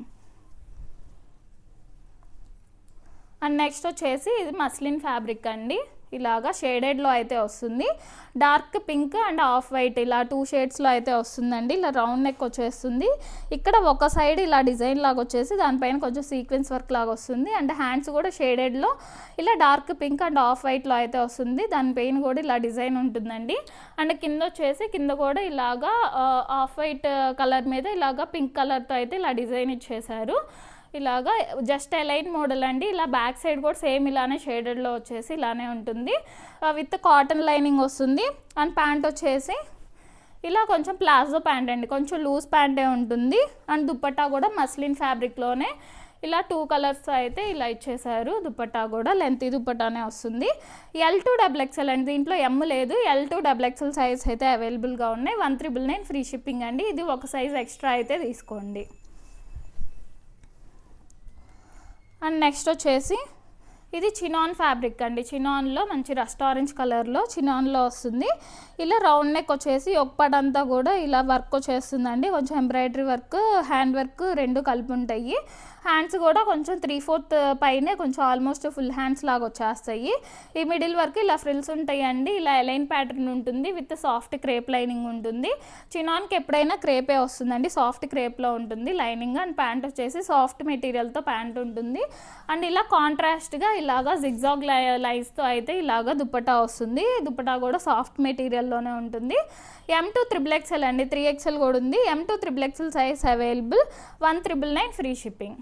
And next వచ్చేసి ఇది మస్లిన్ ఫ్యాబ్రిక్ అండి, ఇలాగా షేడెడ్లో అయితే వస్తుంది. Dark pink and off white ఇలా 2 షేడ్స్లో అయితే వస్తుందండి. ఇలా రౌండ్ నెక్ వచ్చేస్తుంది. ఇక్కడ ఒక సైడ్ ఇలా డిజైన్ లాగా వచ్చేసి దానిపైన కొంచెం సీక్వెన్స్ వర్క్ లాగా వస్తుంది. అండ్ హ్యాండ్స్ కూడా షేడెడ్లో ఇలా డార్క్ పింక్ అండ్ ఆఫ్ వైట్లో అయితే వస్తుంది. దానిపైన కూడా ఇలా డిజైన్ ఉంటుందండి. అండ్ కింద వచ్చేసి కింద కూడా ఇలాగా ఆఫ్ వైట్ కలర్ మీద ఇలాగా పింక్ కలర్తో అయితే ఇలా డిజైన్ ఇచ్చేసారు. ఇలాగా జస్ట్ ఎలైన్ మోడల్ అండి. ఇలా బ్యాక్ సైడ్ కూడా సేమ్ ఇలానే షేడెడ్లో వచ్చేసి ఇలానే ఉంటుంది. విత్ కాటన్ లైనింగ్ వస్తుంది. అండ్ ప్యాంట్ వచ్చేసి ఇలా కొంచెం ప్లాజో ప్యాంట్ అండి, కొంచెం లూజ్ ప్యాంటే ఉంటుంది. అండ్ దుపట్టా కూడా మస్లిన్ ఫ్యాబ్రిక్లోనే ఇలా 2 కలర్స్ అయితే ఇలా ఇచ్చేసారు. దుపట్టా కూడా లెంతీ దుపట్టానే వస్తుంది. L2 XXL అండి, దీంట్లో ఎమ్ లేదు. L2 XXL సైజ్ అయితే అవైలబుల్గా ఉన్నాయి. 1399 ఫ్రీ షిప్పింగ్ అండి. ఇది ఒక సైజ్ ఎక్స్ట్రా అయితే తీసుకోండి. అండ్ నెక్స్ట్ వచ్చేసి ఇది చినాన్ ఫ్యాబ్రిక్ అండి. చినాన్లో మంచి రస్ట్ ఆరెంజ్ కలర్లో చినాన్లో వస్తుంది. ఇలా రౌండ్ నెక్ వచ్చేసి ఒక్కపడంతా కూడా ఇలా వర్క్ వచ్చేస్తుందండి. కొంచెం ఎంబ్రాయిడరీ వర్క్, హ్యాండ్ వర్క్ 2 కలిపి ఉంటాయి. హ్యాండ్స్ కూడా కొంచెం 3/4 పైనే కొంచెం ఆల్మోస్ట్ ఫుల్ హ్యాండ్స్ లాగా వచ్చేస్తాయి. ఈ మిడిల్ వరకు ఇలా ఫ్రిల్స్ ఉంటాయండి. ఇలా ఎలైన్ ప్యాటర్న్ ఉంటుంది విత్ సాఫ్ట్ క్రేప్ లైనింగ్ ఉంటుంది. చినాన్కి ఎప్పుడైనా క్రేపే వస్తుందండి, సాఫ్ట్ క్రేప్లో ఉంటుంది లైనింగ్. అండ్ ప్యాంట్ వచ్చేసి సాఫ్ట్ మెటీరియల్తో ప్యాంట్ ఉంటుంది. అండ్ ఇలా కాంట్రాస్ట్గా ఇలాగా జిగ్జాగ్ లైన్స్తో అయితే ఇలాగా దుపట్టా వస్తుంది. దుపట్టా కూడా సాఫ్ట్ మెటీరియల్లోనే ఉంటుంది. M2 XXL అండి, 3XL కూడా ఉంది. M2 XXL size available. 1399 free shipping.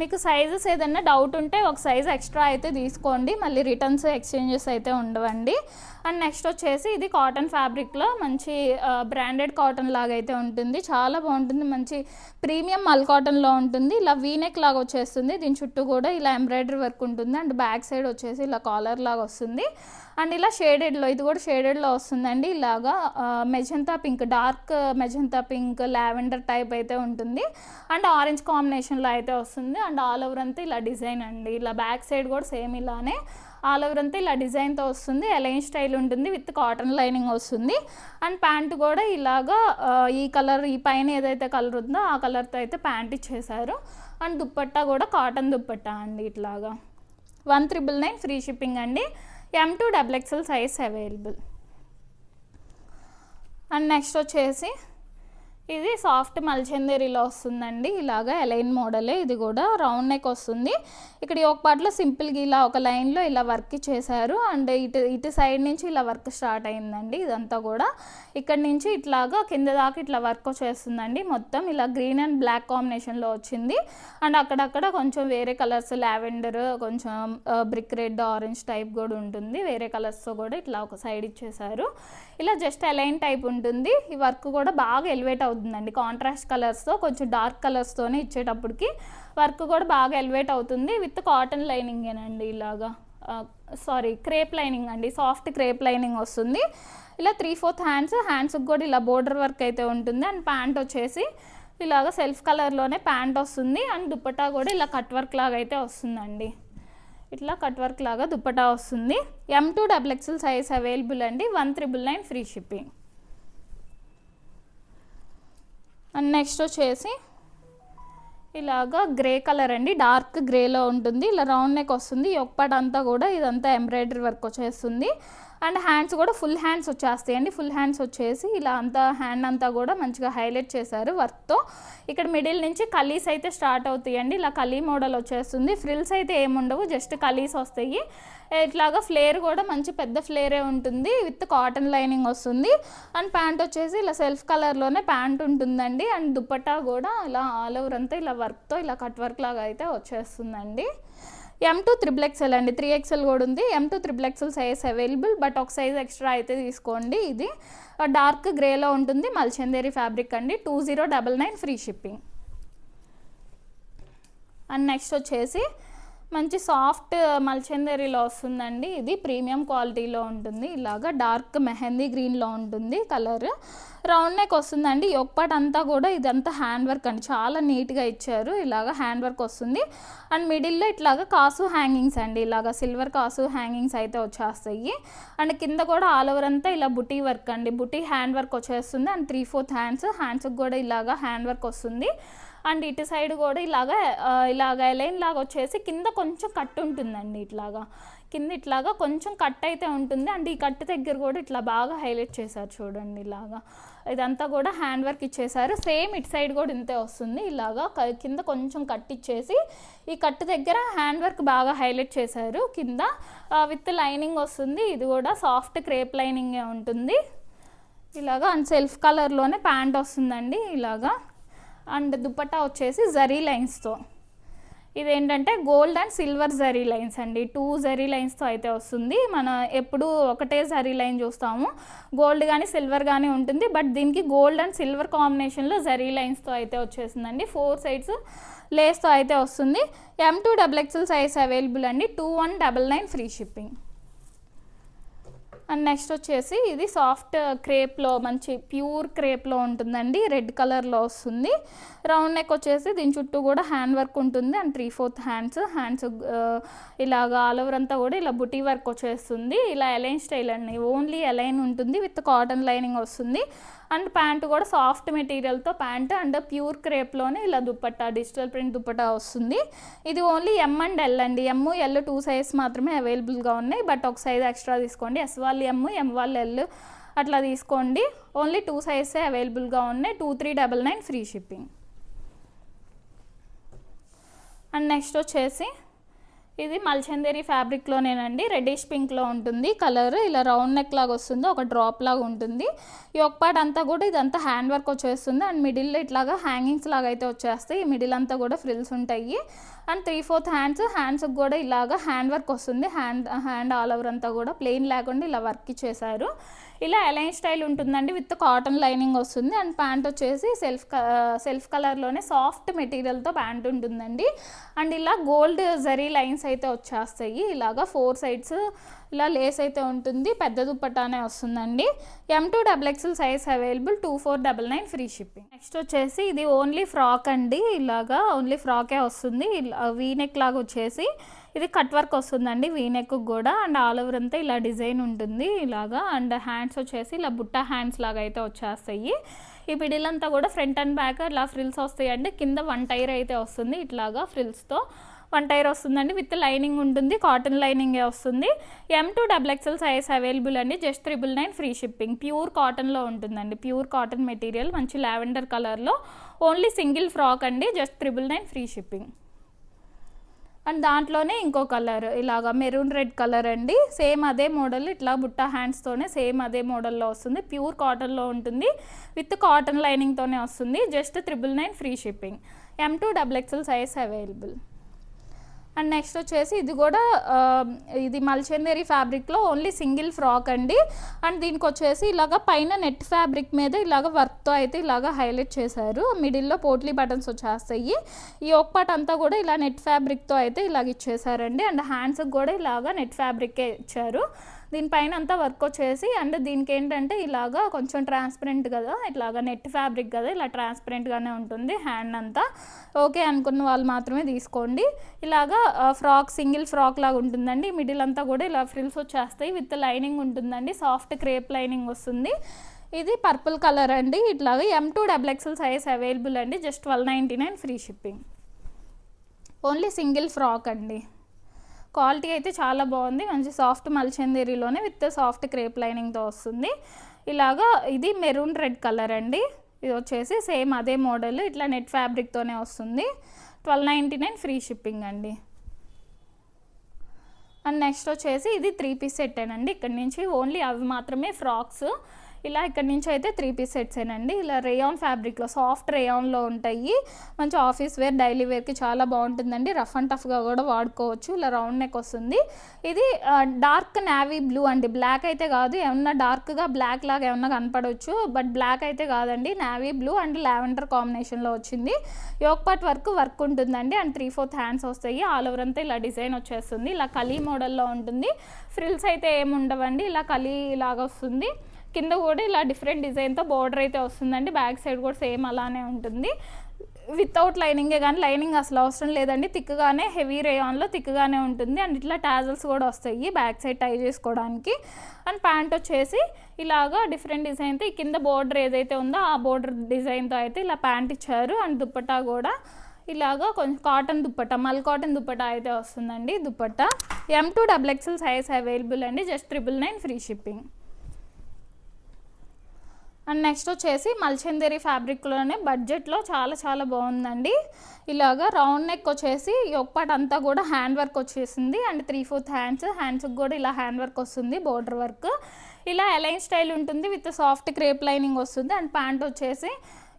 మీకు సైజెస్ ఏదైనా డౌట్ ఉంటే ఒక సైజ్ ఎక్స్ట్రా అయితే తీసుకోండి, మళ్ళీ రిటర్న్స్ ఎక్స్చేంజెస్ అయితే ఉండవండి. అండ్ నెక్స్ట్ వచ్చేసి ఇది కాటన్ ఫ్యాబ్రిక్లో మంచి బ్రాండెడ్ కాటన్ లాగా అయితే ఉంటుంది. చాలా బాగుంటుంది, మంచి ప్రీమియం మల్ కాటన్లో ఉంటుంది. ఇలా వీనెక్ లాగా వచ్చేస్తుంది. దీని చుట్టూ కూడా ఇలా ఎంబ్రాయిడరీ వర్క్ ఉంటుంది. అండ్ బ్యాక్ సైడ్ వచ్చేసి ఇలా కాలర్ లాగా వస్తుంది. అండ్ ఇలా షేడెడ్లో, ఇది కూడా షేడెడ్లో వస్తుందండి. ఇలాగా magenta pink, dark magenta pink, lavender type అయితే ఉంటుంది. అండ్ ఆరెంజ్ కాంబినేషన్లో అయితే వస్తుంది. అండ్ ఆల్ ఓవర్ అంతా ఇలా డిజైన్ అండి. ఇలా బ్యాక్ సైడ్ కూడా సేమ్ ఇలానే ఆల్ ఓవర్ అంతా ఇలా డిజైన్తో వస్తుంది. ఎలైన్ స్టైల్ ఉంటుంది విత్ కాటన్ లైనింగ్ వస్తుంది. అండ్ ప్యాంట్ కూడా ఇలాగా ఈ కలర్, ఈ పైన ఏదైతే కలర్ ఉందో ఆ కలర్తో అయితే ప్యాంట్ ఇచ్చేసారు. అండ్ దుప్పట్టా కూడా కాటన్ దుప్పట్టా అండి. ఇట్లాగా 1399 ఫ్రీ షిప్పింగ్ అండి. M2 XXL size available. And next వచ్చేసి ఇది సాఫ్ట్ మల్చందేరిలో వస్తుందండి. ఇలాగా ఎలైన్ మోడలే, ఇది కూడా రౌండ్ నెక్ వస్తుంది. ఇక్కడ ఒక పార్ట్లో సింపుల్గా ఇలా ఒక లైన్లో ఇలా వర్క్ చేశారు. అండ్ ఇటు సైడ్ నుంచి ఇలా వర్క్ స్టార్ట్ అయిందండి. ఇదంతా కూడా ఇక్కడ నుంచి ఇట్లాగా కింద దాకా ఇట్లా వర్క్ వచ్చేస్తుందండి. మొత్తం ఇలా గ్రీన్ అండ్ బ్లాక్ కాంబినేషన్లో వచ్చింది. అండ్ అక్కడక్కడ కొంచెం వేరే కలర్స్, లావెండర్, కొంచెం బ్రిక్ రెడ్, ఆరెంజ్ టైప్ కూడా ఉంటుంది. వేరే కలర్స్తో కూడా ఇట్లా ఒక సైడ్ ఇచ్చేసారు. ఇలా జస్ట్ ఎలైన్ టైప్ ఉంటుంది. ఈ వర్క్ కూడా బాగా ఎలివేట్ అవుతుందండి. కాంట్రాస్ట్ కలర్స్తో కొంచెం డార్క్ కలర్స్తోనే ఇచ్చేటప్పటికి వర్క్ కూడా బాగా ఎలివేట్ అవుతుంది. విత్ కాటన్ లైనింగేనండి. ఇలాగా క్రేప్ లైనింగ్ అండి, సాఫ్ట్ క్రేప్ లైనింగ్ వస్తుంది. ఇలా 3/4 హ్యాండ్స్కి కూడా ఇలా బోర్డర్ వర్క్ అయితే ఉంటుంది. అండ్ ప్యాంట్ వచ్చేసి ఇలాగ సెల్ఫ్ కలర్లోనే ప్యాంట్ వస్తుంది. అండ్ దుపట్టా కూడా ఇలా కట్ వర్క్ లాగా అయితే వస్తుందండి. ఇట్లా కట్ వర్క్ లాగా దుపట్టా వస్తుంది. M2 XXL సైజ్ అవైలబుల్ అండి. 1399 ఫ్రీ షిప్పింగ్. అండ్ నెక్స్ట్ వచ్చేసి ఇలాగా గ్రే కలర్ అండి, డార్క్ గ్రేలో ఉంటుంది. ఇలా రౌండ్ నెక్ వస్తుంది. ఒక్కపాటు అంతా కూడా ఇదంతా ఎంబ్రాయిడరీ వర్క్ వచ్చేస్తుంది. అండ్ హ్యాండ్స్ కూడా ఫుల్ హ్యాండ్స్ వచ్చేస్తాయండి. ఫుల్ హ్యాండ్స్ వచ్చేసి ఇలా అంతా హ్యాండ్ అంతా కూడా మంచిగా హైలైట్ చేశారు వర్క్తో. ఇక్కడ మిడిల్ నుంచి కలీస్ అయితే స్టార్ట్ అవుతాయండి. ఇలా కలీ మోడల్ వచ్చేస్తుంది. ఫ్రిల్స్ అయితే ఏముండవు, జస్ట్ కలీస్ వస్తాయి. ఇట్లాగా ఫ్లేర్ కూడా మంచి పెద్ద ఫ్లేరే ఉంటుంది విత్ కాటన్ లైనింగ్ వస్తుంది. అండ్ ప్యాంట్ వచ్చేసి ఇలా సెల్ఫ్ కలర్లోనే ప్యాంట్ ఉంటుందండి. అండ్ దుపట్టా కూడా ఇలా ఆల్ ఓవర్ అంతా ఇలా వర్క్తో ఇలా కట్ వర్క్ లాగా అయితే వచ్చేస్తుందండి. M2 XXL అండి, 3XL కూడా ఉంది. M2 XXL size available, but ఒక సైజ్ ఎక్స్ట్రా అయితే తీసుకోండి. ఇది డార్క్ గ్రేలో ఉంటుంది. మల్చందేరి ఫ్యాబ్రిక్ అండి. 2099 ఫ్రీ షిప్పింగ్. అండ్ నెక్స్ట్ వచ్చేసి మంచి సాఫ్ట్ మల్చందేరిలో వస్తుందండి. ఇది ప్రీమియం క్వాలిటీలో ఉంటుంది. ఇలాగా డార్క్ మెహందీ గ్రీన్లో ఉంటుంది కలర్. రౌండ్ నెక్ వస్తుందండి. ఒక్కపాటు అంతా కూడా ఇదంతా హ్యాండ్ వర్క్ అండి, చాలా నీట్గా ఇచ్చారు. ఇలాగ హ్యాండ్ వర్క్ వస్తుంది. అండ్ మిడిల్లో ఇట్లాగా కాసు హ్యాంగింగ్స్ అండి, ఇలాగ సిల్వర్ కాసు హ్యాంగింగ్స్ అయితే వచ్చేస్తాయి. అండ్ కింద కూడా ఆల్ ఓవర్ అంతా ఇలా బుటీ వర్క్ అండి, బుటీ హ్యాండ్ వర్క్ వచ్చేస్తుంది. అండ్ 3/4 హ్యాండ్స్కి కూడా ఇలాగా హ్యాండ్ వర్క్ వస్తుంది. అండ్ ఇటు సైడ్ కూడా ఇలాగ ఎలైన్ లాగా వచ్చేసి కింద కొంచెం కట్ ఉంటుందండి, ఇట్లాగా కింద ఇట్లాగా కొంచెం కట్ అయితే ఉంటుంది. అండ్ ఈ కట్ దగ్గర కూడా ఇట్లా బాగా హైలైట్ చేశారు చూడండి. ఇలాగా ఇదంతా కూడా హ్యాండ్ వర్క్ ఇచ్చేసారు. సేమ్ ఇటు సైడ్ కూడా ఇంతే వస్తుంది. ఇలాగా కింద కొంచెం కట్ ఇచ్చేసి ఈ కట్ దగ్గర హ్యాండ్ వర్క్ బాగా హైలైట్ చేశారు. కింద విత్ లైనింగ్ వస్తుంది. ఇది కూడా సాఫ్ట్ క్రేప్ లైనింగే ఉంటుంది ఇలాగా. అండ్ సెల్ఫ్ కలర్లోనే ప్యాంట్ వస్తుందండి ఇలాగా. అండ్ దుపట్టా వచ్చేసి జరీ లైన్స్తో, ఇదేంటంటే gold and silver zari lines అండి. 2 జరీ లైన్స్తో అయితే వస్తుంది. మనం ఎప్పుడు ఒకటే జరీ లైన్ చూస్తాము, గోల్డ్ కానీ సిల్వర్ కానీ ఉంటుంది. బట్ దీనికి గోల్డ్ అండ్ సిల్వర్ కాంబినేషన్లో జరీ లైన్స్తో అయితే వచ్చేసిందండి. 4 సైడ్స్ లేస్తో అయితే వస్తుంది. M2 XXL సైజ్ అవైలబుల్ అండి. 2199 ఫ్రీ షిప్పింగ్. అండ్ నెక్స్ట్ వచ్చేసి ఇది సాఫ్ట్ క్రేప్లో, మంచి ప్యూర్ క్రేప్లో ఉంటుందండి. రెడ్ కలర్లో వస్తుంది. రౌండ్ నెక్ వచ్చేసి దీని చుట్టూ కూడా హ్యాండ్ వర్క్ ఉంటుంది. అండ్ 3/4 హ్యాండ్స్ ఇలాగా ఆల్ ఓవర్ అంతా కూడా ఇలా బుటీ వర్క్ వచ్చేస్తుంది. ఇలా ఎలైన్ స్టైల్ అండి, ఓన్లీ ఎలైన్ ఉంటుంది విత్ కాటన్ లైనింగ్ వస్తుంది. అండ్ ప్యాంటు కూడా సాఫ్ట్ మెటీరియల్తో ప్యాంటు అండ్ ప్యూర్ క్రేప్లోనే ఇలా దుపట్టా, డిజిటల్ ప్రింట్ దుపట్టా వస్తుంది. ఇది ఓన్లీ M అండ్ L అండి. M, L 2 సైజ్ మాత్రమే అవైలబుల్గా ఉన్నాయి. బట్ ఒక సైజ్ ఎక్స్ట్రా తీసుకోండి. S వాళ్ళు M, M వాళ్ళు L అట్లా తీసుకోండి. ఓన్లీ 2 సైజే అవైలబుల్గా ఉన్నాయి. 2399 ఫ్రీ షిప్పింగ్. అండ్ నెక్స్ట్ వచ్చేసి ఇది మల్చందేరి ఫ్యాబ్రిక్లోనేనండి. రెడ్డిష్ పింక్లో ఉంటుంది కలర్. ఇలా రౌండ్ నెక్ లాగా వస్తుంది, ఒక డ్రాప్ లాగా ఉంటుంది. ఈ ఒక పార్ట్ అంతా కూడా ఇదంతా హ్యాండ్ వర్క్ వచ్చేస్తుంది. అండ్ మిడిల్లో ఇట్లాగా హ్యాంగింగ్స్ లాగా అయితే వచ్చేస్తాయి. ఈ మిడిల్ అంతా కూడా ఫ్రిల్స్ ఉంటాయి. అండ్ 3/4 హ్యాండ్స్కి కూడా ఇలాగా హ్యాండ్ వర్క్ వస్తుంది. హ్యాండ్ ఆల్ ఓవర్ అంతా కూడా ప్లెయిన్ లేకుండా ఇలా వర్క్ ఇచ్చేసారు. ఇలా ఎలైన్ స్టైల్ ఉంటుందండి విత్ కాటన్ లైనింగ్ వస్తుంది. అండ్ ప్యాంట్ వచ్చేసి సెల్ఫ్ కలర్లోనే సాఫ్ట్ మెటీరియల్తో ప్యాంట్ ఉంటుందండి. అండ్ ఇలా గోల్డ్ జరీ లైన్స్ అయితే వచ్చేస్తాయి. ఇలాగా 4 సైడ్స్ ఇలా లేస్ అయితే ఉంటుంది. పెద్ద దుపట్టానే వస్తుందండి. M2 XXL size available. 2499 free shipping. Next వచ్చేసి ఇది ఓన్లీ ఫ్రాక్ అండి. ఇలాగా ఓన్లీ ఫ్రాకే వస్తుంది. వీనెక్ లాగా వచ్చేసి ఇది కట్ వర్క్ వస్తుందండి వీనెక్ కూడా. అండ్ ఆల్ ఓవర్ అంతా ఇలా డిజైన్ ఉంటుంది ఇలాగా. అండ్ హ్యాండ్స్ వచ్చేసి ఇలా బుట్ట హ్యాండ్స్ లాగా అయితే వచ్చేస్తాయి. ఈ మిడిల్ అంతా కూడా ఫ్రంట్ అండ్ బ్యాక్ ఇలా ఫ్రిల్స్ వస్తాయండి. కింద 1 టైర్ అయితే వస్తుంది ఇట్లాగా ఫ్రిల్స్తో. 1 టైర్ వస్తుందండి విత్ లైనింగ్ ఉంటుంది. కాటన్ లైనింగే వస్తుంది. M2 XXL సైజ్ అవైలబుల్ అండి. Just 999 free shipping. ప్యూర్ కాటన్లో ఉంటుందండి. ప్యూర్ కాటన్ మెటీరియల్, మంచి లావెండర్ కలర్లో. ఓన్లీ సింగిల్ ఫ్రాక్ అండి. Just 999 free shipping. అండ్ దాంట్లోనే ఇంకో కలర్ ఇలాగా మెరూన్ రెడ్ కలర్ అండి. సేమ్ అదే మోడల్, ఇట్లా బుట్ట హ్యాండ్స్తోనే సేమ్ అదే మోడల్లో వస్తుంది. ప్యూర్ కాటన్లో ఉంటుంది విత్ కాటన్ లైనింగ్తోనే వస్తుంది. Just 999 free shipping. M2 XXL size available. And next వచ్చేసి ఇది కూడా ఇది మల్చందేరి ఫ్యాబ్రిక్లో ఓన్లీ సింగిల్ ఫ్రాక్ అండి. అండ్ దీనికి వచ్చేసి ఇలాగ పైన నెట్ ఫ్యాబ్రిక్ మీద ఇలాగ వర్క్తో అయితే ఇలాగ హైలైట్ చేశారు. మిడిల్లో పోట్లీ బటన్స్ వచ్చేస్తాయి. ఈ ఒక పార్ట్ అంతా కూడా ఇలా నెట్ ఫ్యాబ్రిక్తో అయితే ఇలాగ ఇచ్చేసారండి. అండ్ హ్యాండ్స్కి కూడా ఇలాగ నెట్ ఫ్యాబ్రికే ఇచ్చారు. దీనిపైన అంతా వర్క్ వచ్చేసి అండ్ దీనికి ఏంటంటే ఇలాగా కొంచెం ట్రాన్స్పరెంట్ కదా, ఇట్లాగా నెట్ ఫ్యాబ్రిక్ కదా, ఇలా ట్రాన్స్పరెంట్గానే ఉంటుంది హ్యాండ్ అంతా. ఓకే అనుకున్న వాళ్ళు మాత్రమే తీసుకోండి. ఇలాగా ఫ్రాక్, సింగిల్ ఫ్రాక్ లాగా ఉంటుందండి. మిడిల్ అంతా కూడా ఇలా ఫ్రిల్స్ వచ్చేస్తాయి విత్ లైనింగ్ ఉంటుందండి. సాఫ్ట్ క్రేప్ లైనింగ్ వస్తుంది. ఇది పర్పుల్ కలర్ అండి. ఇట్లాగా M2 XXL సైజ్ అవైలబుల్ అండి. Just 1299 free shipping. Only single frock అండి. క్వాలిటీ అయితే చాలా బాగుంది. మంచి సాఫ్ట్ మల్చందేరిలోనే విత్ సాఫ్ట్ క్రేప్ లైనింగ్తో వస్తుంది. ఇలాగా ఇది మెరూన్ రెడ్ కలర్ అండి. ఇది వచ్చేసి సేమ్ అదే మోడల్, ఇట్లా నెట్ ఫ్యాబ్రిక్తోనే వస్తుంది. 1299 ఫ్రీ షిప్పింగ్ అండి. అండ్ నెక్స్ట్ వచ్చేసి ఇది 3 పీస్ సెట్ అండి. ఇక్కడ నుంచి ఓన్లీ అవి మాత్రమే ఫ్రాక్స్. ఇలా ఇక్కడ నుంచి అయితే 3 పీస్ సెట్సేనండి. ఇలా రేయాన్ ఫ్యాబ్రిక్లో, సాఫ్ట్ రేయాన్లో ఉంటాయి. మంచి ఆఫీస్ వేర్, డైలీ వేర్కి చాలా బాగుంటుందండి. రఫ్ అండ్ టఫ్గా కూడా వాడుకోవచ్చు. ఇలా రౌండ్ నెక్ వస్తుంది. ఇది డార్క్ నావీ బ్లూ అండి. బ్లాక్ అయితే కాదు, ఏమన్నా డార్క్గా బ్లాక్ లాగా ఏమన్నా కనపడవచ్చు, బట్ బ్లాక్ అయితే కాదండి. నావీ బ్లూ అండ్ లావెండర్ కాంబినేషన్లో వచ్చింది. యోక్ పార్ట్ వర్క్ ఉంటుందండి. అండ్ 3/4 హ్యాండ్స్ వస్తాయి. ఆల్ ఓవర్ అంతా ఇలా డిజైన్ వచ్చేస్తుంది. ఇలా కలీ మోడల్లో ఉంటుంది. ఫ్రిల్స్ అయితే ఏమి ఉండవండి. ఇలా కలీ లాగా వస్తుంది. కింద కూడా ఇలా డిఫరెంట్ డిజైన్తో బోర్డర్ అయితే వస్తుందండి. బ్యాక్ సైడ్ కూడా సేమ్ అలానే ఉంటుంది. వితౌట్ లైనింగే, కానీ లైనింగ్ అసలు అవసరం లేదండి. థిక్గానే, హెవీ రేయాన్లో థిక్గానే ఉంటుంది. అండ్ ఇట్లా టాజల్స్ కూడా వస్తాయి బ్యాక్ సైడ్ టై చేసుకోవడానికి. అండ్ ప్యాంట్ వచ్చేసి ఇలాగా డిఫరెంట్ డిజైన్తో ఈ కింద బోర్డర్ ఏదైతే ఉందో ఆ బోర్డర్ డిజైన్తో అయితే ఇలా ప్యాంట్ ఇచ్చారు. అండ్ దుప్పట్టా కూడా ఇలాగా కొంచెం కాటన్ దుప్పట్టా, మల్ కాటన్ దుప్పట్టా అయితే వస్తుందండి. Dupatta M2 XXL size available అండి. Just 999 free shipping. And next వచ్చేసి మల్చందేరి ఫ్యాబ్రిక్లోనే బడ్జెట్లో చాలా చాలా బాగుందండి. ఇలాగా రౌండ్ నెక్ వచ్చేసి ఒకపాటు అంతా కూడా హ్యాండ్ వర్క్ వచ్చేసింది. అండ్ 3/4 హ్యాండ్స్కి కూడా ఇలా హ్యాండ్ వర్క్ వస్తుంది, బోర్డర్ వర్క్. ఇలా అలైన్ స్టైల్ ఉంటుంది విత్ సాఫ్ట్ క్రేప్ లైనింగ్ వస్తుంది. అండ్ ప్యాంట్ వచ్చేసి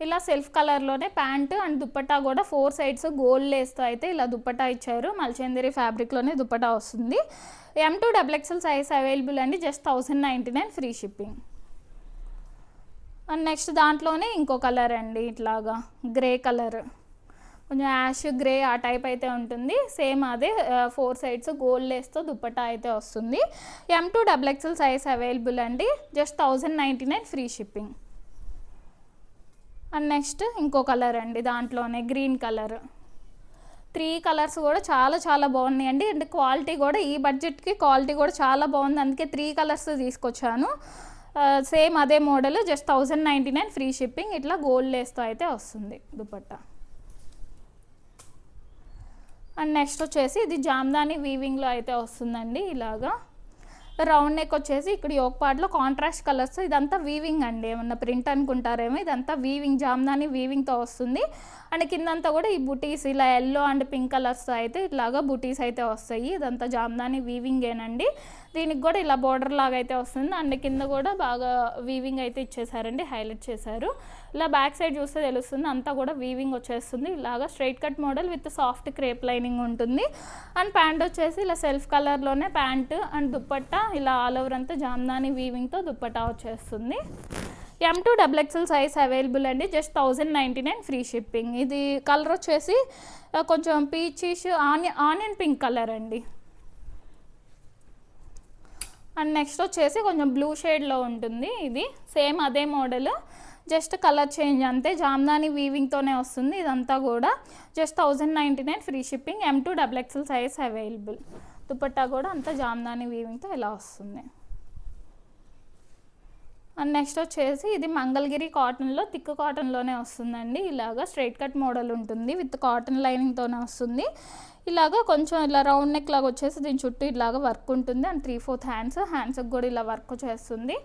ఇలా సెల్ఫ్ కలర్లోనే ప్యాంట్ అండ్ దుప్పట్టా కూడా 4 సైడ్స్ గోల్డ్ లేస్తో అయితే ఇలా దుప్పట్టా ఇచ్చారు. మల్చందేరి ఫ్యాబ్రిక్లోనే దుప్పట్టా వస్తుంది. M2 XXL సైజ్ అవైలబుల్ అండి. Just 1099 free shipping. And next దాంట్లోనే ఇంకో కలర్ అండి, ఇట్లాగా గ్రే కలర్, కొంచెం యాష్ గ్రే ఆ టైప్ అయితే ఉంటుంది. సేమ్ అదే 4 సైడ్స్ గోల్డ్ లేస్తో దుప్పట్టా అయితే వస్తుంది. M2 XXL సైజ్ అవైలబుల్ అండి. Just 1099 free shipping. And next ఇంకో కలర్ అండి, దాంట్లోనే గ్రీన్ కలర్. 3 కలర్స్ కూడా చాలా చాలా బాగున్నాయి అండి. అండ్ క్వాలిటీ కూడా ఈ బడ్జెట్కి క్వాలిటీ కూడా చాలా బాగుంది. అందుకే 3 కలర్స్ తీసుకొచ్చాను. సేమ్ అదే మోడల్, జస్ట్ 1099 ఫ్రీ షిప్పింగ్. ఇట్లా గోల్డ్ లేస్తో అయితే వస్తుంది దుపట్టా. అండ్ నెక్స్ట్ వచ్చేసి ఇది జామ్దాని వీవింగ్లో అయితే వస్తుందండి. ఇలాగా రౌండ్ నెక్ వచ్చేసి ఇక్కడ యోక్ పార్ట్లో కాంట్రాస్ట్ కలర్స్, ఇదంతా వీవింగ్ అండి. ఏమన్నా ప్రింట్ అనుకుంటారేమో, ఇదంతా వీవింగ్, జామ్దాని వీవింగ్తో వస్తుంది. అండ్ కిందంతా కూడా ఈ బుటీస్ ఇలా ఎల్లో అండ్ పింక్ కలర్స్ అయితే ఇట్లాగా బుటీస్ అయితే వస్తాయి. ఇదంతా జామ్దాని వీవింగేనండి. దీనికి కూడా ఇలా బోర్డర్ లాగా అయితే వస్తుంది. అండ్ కింద కూడా బాగా వీవింగ్ అయితే ఇచ్చేసారండి, హైలైట్ చేశారు. ఇలా బ్యాక్ సైడ్ చూస్తే తెలుస్తుంది, అంతా కూడా వీవింగ్ వచ్చేస్తుంది. ఇలాగా straight cut model with soft crepe lining ఉంటుంది. అండ్ ప్యాంట్ వచ్చేసి ఇలా సెల్ఫ్ కలర్లోనే ప్యాంటు అండ్ దుప్పట్టా ఇలా ఆల్ ఓవర్ అంతా జామ్దాని వీవింగ్తో దుప్పట్టా వచ్చేస్తుంది. M2 XXL సైజ్ అవైలబుల్ అండి. Just 1099 free shipping. ఇది కలర్ వచ్చేసి కొంచెం పీచిష్ ఆనియన్ పింక్ కలర్ అండి. అండ్ నెక్స్ట్ వచ్చేసి కొంచెం బ్లూ షేడ్లో ఉంటుంది. ఇది సేమ్ అదే మోడల్, జస్ట్ కలర్ చేంజ్ అంతే. జామ్దాని వీవింగ్తోనే వస్తుంది ఇదంతా కూడా. Just 1099 free shipping. M2 XXL size available. Dupatta కూడా అంతా జామ్దాని వీవింగ్తో ఇలా వస్తుంది. అండ్ నెక్స్ట్ వచ్చేసి ఇది మంగళగిరి కాటన్లో, థిక్ కాటన్లోనే వస్తుందండి. ఇలాగా స్ట్రైట్ కట్ మోడల్ ఉంటుంది విత్ కాటన్ లైనింగ్తోనే వస్తుంది. ఇలాగా కొంచెం ఇలా రౌండ్ నెక్ లాగా వచ్చేసి దీని చుట్టూ ఇలాగా వర్క్ ఉంటుంది. అండ్ 3/4 హ్యాండ్స్కి కూడా ఇలా వర్క్ చేస్తుంది.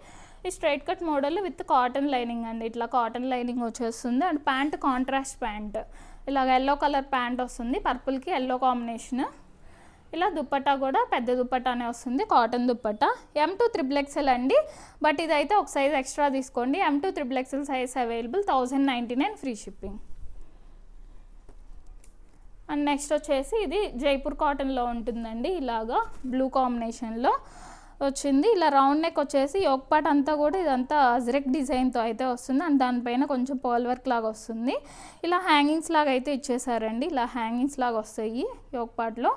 ఈ straight cut model with cotton lining అండి. ఇట్లా కాటన్ లైనింగ్ వచ్చేస్తుంది. అండ్ ప్యాంట్ కాంట్రాస్ట్ ప్యాంట్, ఇలాగ ఎల్లో కలర్ ప్యాంట్ వస్తుంది, పర్పుల్కి ఎల్లో కాంబినేషన్. ఇలా దుప్పట్టా కూడా పెద్ద దుప్పట్టానే వస్తుంది, కాటన్ దుప్పట్టా. M2 XXL అండి. బట్ ఇదైతే ఒక సైజ్ ఎక్స్ట్రా తీసుకోండి. M2 XXL size available. 1099 free shipping. And next వచ్చేసి ఇది జైపూర్ కాటన్లో ఉంటుందండి. ఇలాగా బ్లూ కాంబినేషన్లో వచ్చింది. ఇలా రౌండ్ నెక్ వచ్చేసి యోక్ పార్ట్ అంతా కూడా ఇదంతా అజ్రెక్ డిజైన్తో అయితే వస్తుంది. అండ్ దానిపైన కొంచెం పర్ల్ వర్క్ లాగా వస్తుంది. ఇలా హ్యాంగింగ్స్ లాగా అయితే ఇచ్చేసారండి. ఇలా హ్యాంగింగ్స్ లాగా వస్తాయి యోక్ పార్ట్లో.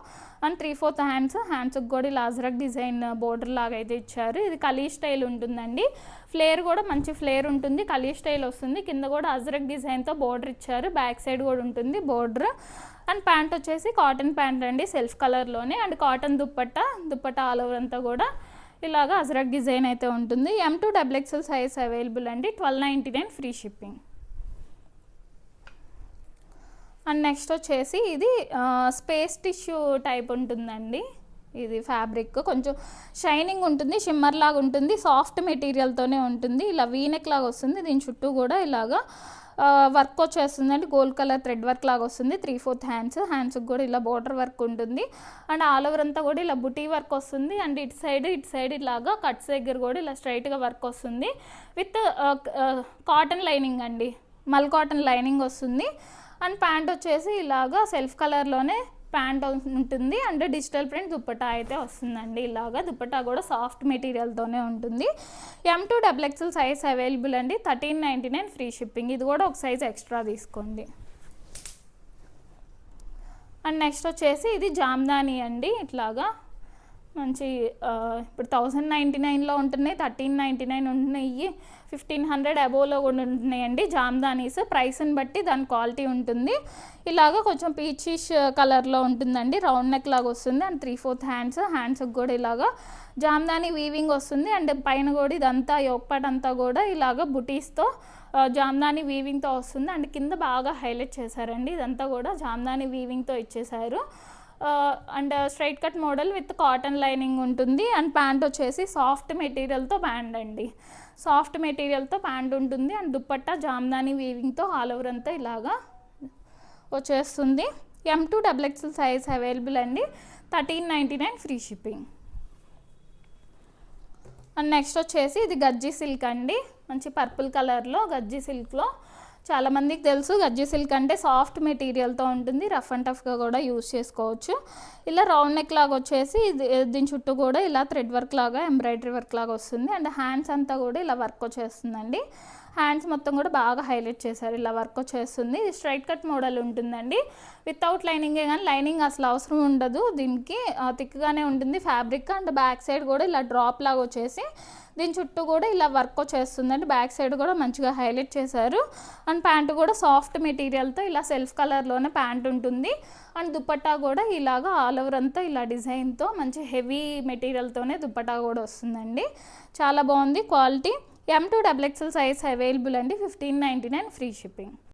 అండ్ 3/4 హ్యాండ్స్కి కూడా ఇలా అజ్రక్ డిజైన్ బోర్డర్ లాగా అయితే ఇచ్చారు. ఇది కలీ స్టైల్ ఉంటుందండి. ఫ్లేర్ కూడా మంచి ఫ్లేర్ ఉంటుంది, కలీ స్టైల్ వస్తుంది. కింద కూడా అజ్రక్ డిజైన్తో బోర్డర్ ఇచ్చారు. బ్యాక్ సైడ్ కూడా ఉంటుంది బోర్డర్. అండ్ ప్యాంట్ వచ్చేసి కాటన్ ప్యాంట్ అండి, సెల్ఫ్ కలర్లోనే. And cotton dupatta all over అంతా కూడా ఇలాగా అజ్రక్ డిజైన్ అయితే ఉంటుంది. M2 XXL సైజ్ అవైలబుల్ అండి. 1299 ఫ్రీ షిప్పింగ్. అండ్ నెక్స్ట్ వచ్చేసి ఇది స్పేస్ టిష్యూ టైప్ ఉంటుందండి. ఇది ఫ్యాబ్రిక్ కొంచెం షైనింగ్ ఉంటుంది, షిమ్మర్ లాగా ఉంటుంది, సాఫ్ట్ మెటీరియల్తోనే ఉంటుంది. ఇలా వీనెక్ లాగా వస్తుంది. దీని చుట్టూ కూడా ఇలాగా వర్క్ వచ్చేస్తుందండి, గోల్డ్ కలర్ థ్రెడ్ వర్క్ లాగా వస్తుంది. 3/4 హ్యాండ్స్కి కూడా ఇలా బోర్డర్ వర్క్ ఉంటుంది. అండ్ ఆల్ ఓవర్ అంతా కూడా ఇలా బుటీ వర్క్ వస్తుంది. అండ్ ఇటు సైడ్ ఇలాగా కట్స్ దగ్గర కూడా ఇలా స్ట్రైట్గా వర్క్ వస్తుంది విత్ కాటన్ లైనింగ్ అండి, మల్ కాటన్ లైనింగ్ వస్తుంది. అండ్ ప్యాంట్ వచ్చేసి ఇలాగా సెల్ఫ్ కలర్లోనే ప్యాంట్ ఉంటుంది. అండ్ డిజిటల్ ప్రింట్ దుప్పట్టా అయితే వస్తుందండి. ఇలాగా దుప్పట్టా కూడా సాఫ్ట్ మెటీరియల్తోనే ఉంటుంది. M2 XXL సైజ్ అవైలబుల్ అండి. 1399 ఫ్రీ షిప్పింగ్. ఇది కూడా ఒక సైజ్ ఎక్స్ట్రా తీసుకోండి. అండ్ నెక్స్ట్ వచ్చేసి ఇది జామ్దాని అండి. ఇట్లాగా మంచి ఇప్పుడు 1099లో ఉంటున్నాయి, 1399 ఉంటున్నాయి, 1500 అబోవ్లో కూడా ఉంటున్నాయండి జామ్దానీస్. ప్రైస్ని బట్టి దాని క్వాలిటీ ఉంటుంది. ఇలాగ కొంచెం పీచిష్ కలర్లో ఉంటుందండి, రౌండ్ నెక్ లాగా వస్తుంది అండ్ 3/4 హ్యాండ్స్కి కూడా ఇలాగా జామ్దానీ వీవింగ్ వస్తుంది. అండ్ పైన కూడా ఇదంతా యోగపాట్ అంతా కూడా ఇలాగ బుటీస్తో జామ్దానీ వీవింగ్తో వస్తుంది. అండ్ కింద బాగా హైలైట్ చేశారండి, ఇదంతా కూడా జామ్దానీ వీవింగ్తో ఇచ్చేసారు. And straight cut model with cotton lining ఉంటుంది. అండ్ ప్యాంట్ వచ్చేసి సాఫ్ట్ మెటీరియల్తో ప్యాంట్ అండి, సాఫ్ట్ మెటీరియల్తో ప్యాంట్ ఉంటుంది. అండ్ దుప్పట్టా జామ్దానీ వీవింగ్తో ఆల్ ఓవర్ అంతా ఇలాగా వచ్చేస్తుంది. M2 XXL సైజ్ అవైలబుల్ అండి, 1399 ఫ్రీ షిప్పింగ్. అండ్ నెక్స్ట్ వచ్చేసి ఇది గజ్జి సిల్క్ అండి, మంచి పర్పుల్ కలర్లో గజ్జి సిల్క్లో. చాలామందికి తెలుసు గజ్జి సిల్క్ అంటే సాఫ్ట్ మెటీరియల్తో ఉంటుంది, రఫ్ అండ్ టఫ్గా కూడా యూస్ చేసుకోవచ్చు. ఇలా రౌండ్ నెక్ లాగా వచ్చేసి దీని చుట్టూ కూడా ఇలా థ్రెడ్ వర్క్ లాగా ఎంబ్రాయిడరీ వర్క్ లాగా వస్తుంది. అండ్ హ్యాండ్స్ అంతా కూడా ఇలా వర్క్ వచ్చేస్తుందండి, హ్యాండ్స్ మొత్తం కూడా బాగా హైలైట్ చేశారు, ఇలా వర్క్ వచ్చేస్తుంది. ఇది స్ట్రైట్ కట్ మోడల్ ఉంటుందండి, వితౌట్ లైనింగే, కానీ లైనింగ్ అసలు అవసరం ఉండదు దీనికి, థిక్గానే ఉంటుంది ఫ్యాబ్రిక్. అండ్ బ్యాక్ సైడ్ కూడా ఇలా డ్రాప్ లాగా వచ్చేసి దీని చుట్టూ కూడా ఇలా వర్క్ వచ్చేస్తుందండి, బ్యాక్ సైడ్ కూడా మంచిగా హైలైట్ చేశారు. అండ్ ప్యాంటు కూడా సాఫ్ట్ మెటీరియల్తో ఇలా సెల్ఫ్ కలర్లోనే ప్యాంట్ ఉంటుంది. అండ్ దుపట్టా కూడా ఇలాగా ఆల్ ఓవర్ అంతా ఇలా డిజైన్తో మంచి హెవీ మెటీరియల్తోనే దుపట్టా కూడా వస్తుందండి, చాలా బాగుంది quality. M2 XXL size available అండి, 1599 ఫ్రీ షిప్పింగ్.